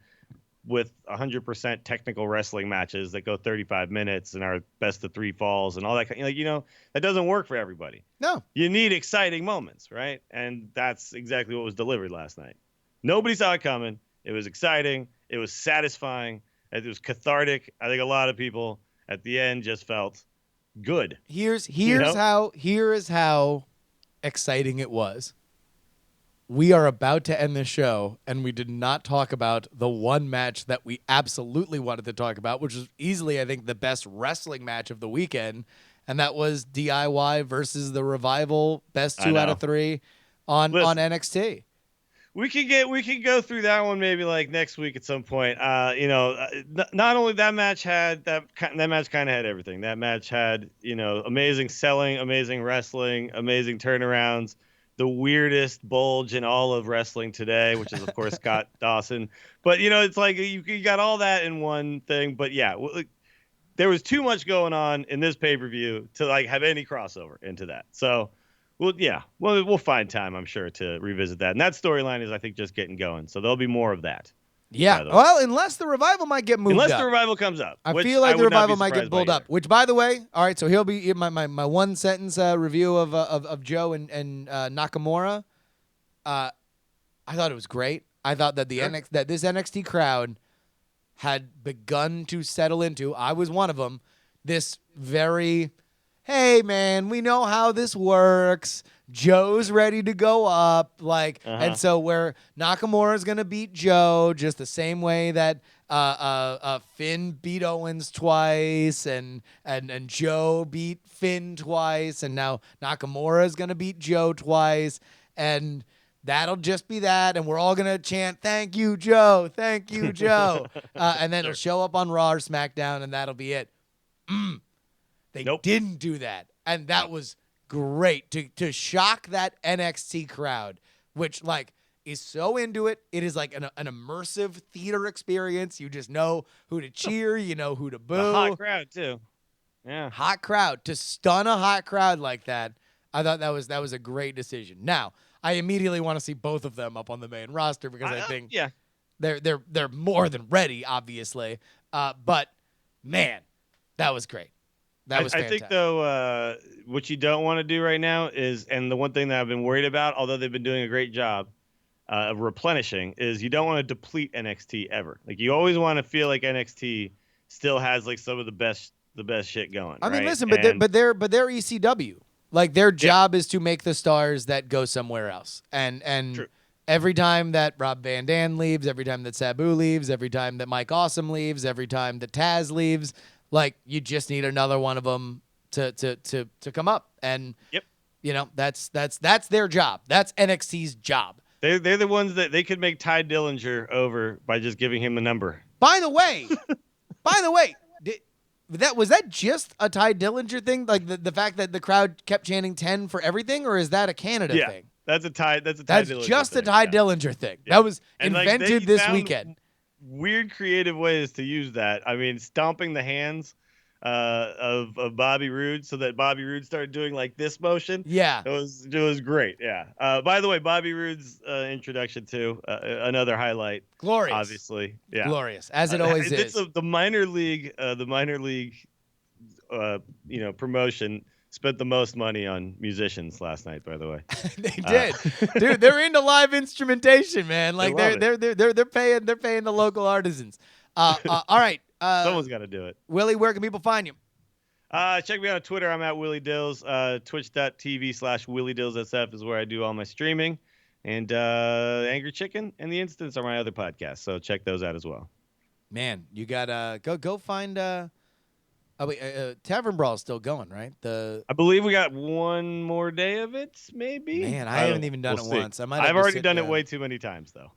with 100% technical wrestling matches that go 35 minutes and are best of three falls and all that. That doesn't work for everybody. No, You need exciting moments, right? And that's exactly what was delivered last night. Nobody saw it coming. It was exciting. It was satisfying. It was cathartic. I think a lot of people at the end just felt good. here is how exciting it was. We are about to end the show, and we did not talk about the one match that we absolutely wanted to talk about, which was easily, I think, the best wrestling match of the weekend, and that was DIY versus the Revival, best I 2 out know. of 3 on Listen, NXT. we could go through that one maybe like next week at some point. Not only that match had that match kind of had everything. That match had amazing selling, amazing wrestling, amazing turnarounds, the weirdest bulge in all of wrestling today, which is of course Scott Dawson. But it's like you got all that in one thing. But yeah, there was too much going on in this pay-per-view to like have any crossover into that. So. Well, yeah. Well, we'll find time, I'm sure, to revisit that. And that storyline is, I think, just getting going. So there'll be more of that. Yeah, well, unless the Revival might get moved Unless up. the Revival comes up. I which feel like I the would not be Revival might get surprised by pulled up. either. Which, by the way, all right, so he'll be my one sentence review of Joe and Nakamura. I thought it was great. I thought that Sure. that this NXT crowd had begun to settle into. I was one of them. This very, hey man, we know how this works. Joe's ready to go up, and so where Nakamura's gonna beat Joe, just the same way that Finn beat Owens twice, and Joe beat Finn twice, and now Nakamura's gonna beat Joe twice, and that'll just be that, and we're all gonna chant "Thank you, Joe! Thank you, Joe!" And then Sure. it'll show up on Raw or SmackDown, and that'll be it. They Nope. didn't do that, and that was great to shock that NXT crowd, which is so into it. It is like an immersive theater experience. You just know who to cheer, you know who to boo. A hot crowd, too. Yeah. Hot crowd. To stun a hot crowd like that, I thought that was a great decision. Now, I immediately want to see both of them up on the main roster because I think Yeah. they're more than ready, obviously. But man, that was great. That was fantastic. I think, though, what you don't want to do right now is, and the one thing that I've been worried about, although they've been doing a great job of replenishing, is you don't want to deplete NXT ever. Like, you always want to feel like NXT still has like some of the best shit going. I mean, right? listen, but they're ECW. Like, their job is to make the stars that go somewhere else. And True. every time that Rob Van Dam leaves, every time that Sabu leaves, every time that Mike Awesome leaves, every time that Taz leaves, like, you just need another one of them to come up. And Yep. that's their job. That's NXT's job. They're the ones that they could make Ty Dillinger over by just giving him a number. By the way, was that just a Ty Dillinger thing? Like the fact that the crowd kept chanting 10 for everything, or is that a Canada thing? That's a Ty. That's That's just thing. a Ty Dillinger thing. Yeah. That was And, invented they this found weekend. Weird creative ways to use that. I mean, stomping the hands of Bobby Roode so that Bobby Roode started doing like this motion. Yeah. It was great. Yeah. By the way, Bobby Roode's introduction to another highlight. Glorious. Obviously. Yeah. Glorious, as it always is. The minor league promotion spent the most money on musicians last night, by the way. They did, dude. They're into live instrumentation, man. Like love they're paying the local artisans. All right, Someone's got to do it. Willie, where can people find you? Check me out on Twitter. I'm at Willie Dills. Twitch.tv/WillieDillsSF is where I do all my streaming. And Angry Chicken and The Instance are my other podcasts. So check those out as well. Man, you got go find Tavern Brawl is still going, right? I believe we got one more day of it, maybe. Man, I haven't even done it once. I've already done it way too many times, though.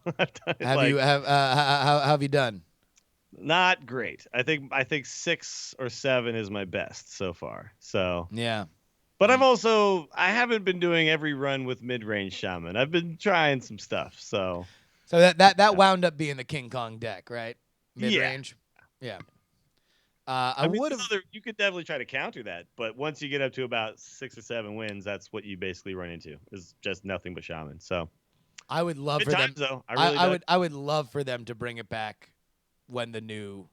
How have you done? Not great. I think 6 or 7 is my best so far. So yeah. But I haven't been doing every run with mid-range shaman. I've been trying some stuff. So that wound up being the King Kong deck, right? Mid-range. Yeah. You could definitely try to counter that, but once you get up to about 6 or 7 wins, that's what you basically run into. Is just nothing but shaman. So I would love for them. Though. I would love for them to bring it back when the new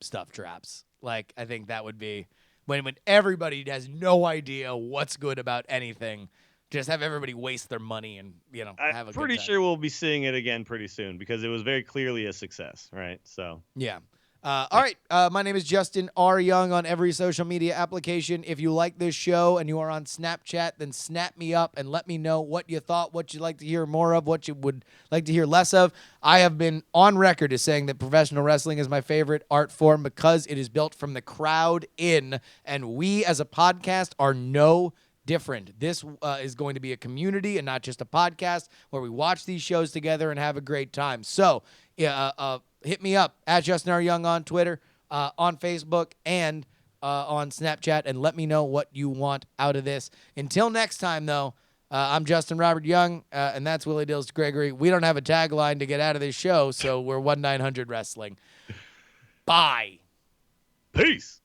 stuff drops. Like, I think that would be when everybody has no idea what's good about anything. Just have everybody waste their money and have a good time. I'm pretty sure we'll be seeing it again pretty soon because it was very clearly a success, right? So yeah. All right. My name is Justin R. Young on every social media application. If you like this show and you are on Snapchat, then snap me up and let me know what you thought, what you'd like to hear more of, what you would like to hear less of. I have been on record as saying that professional wrestling is my favorite art form because it is built from the crowd in, and we as a podcast are no different. This is going to be a community and not just a podcast where we watch these shows together and have a great time. So, hit me up at Justin R. Young on Twitter, on Facebook, and on Snapchat, and let me know what you want out of this. Until next time, though, I'm Justin Robert Young, and that's Willie Dills Gregory. We don't have a tagline to get out of this show, so we're 1-900 Wrestling. Bye. Peace.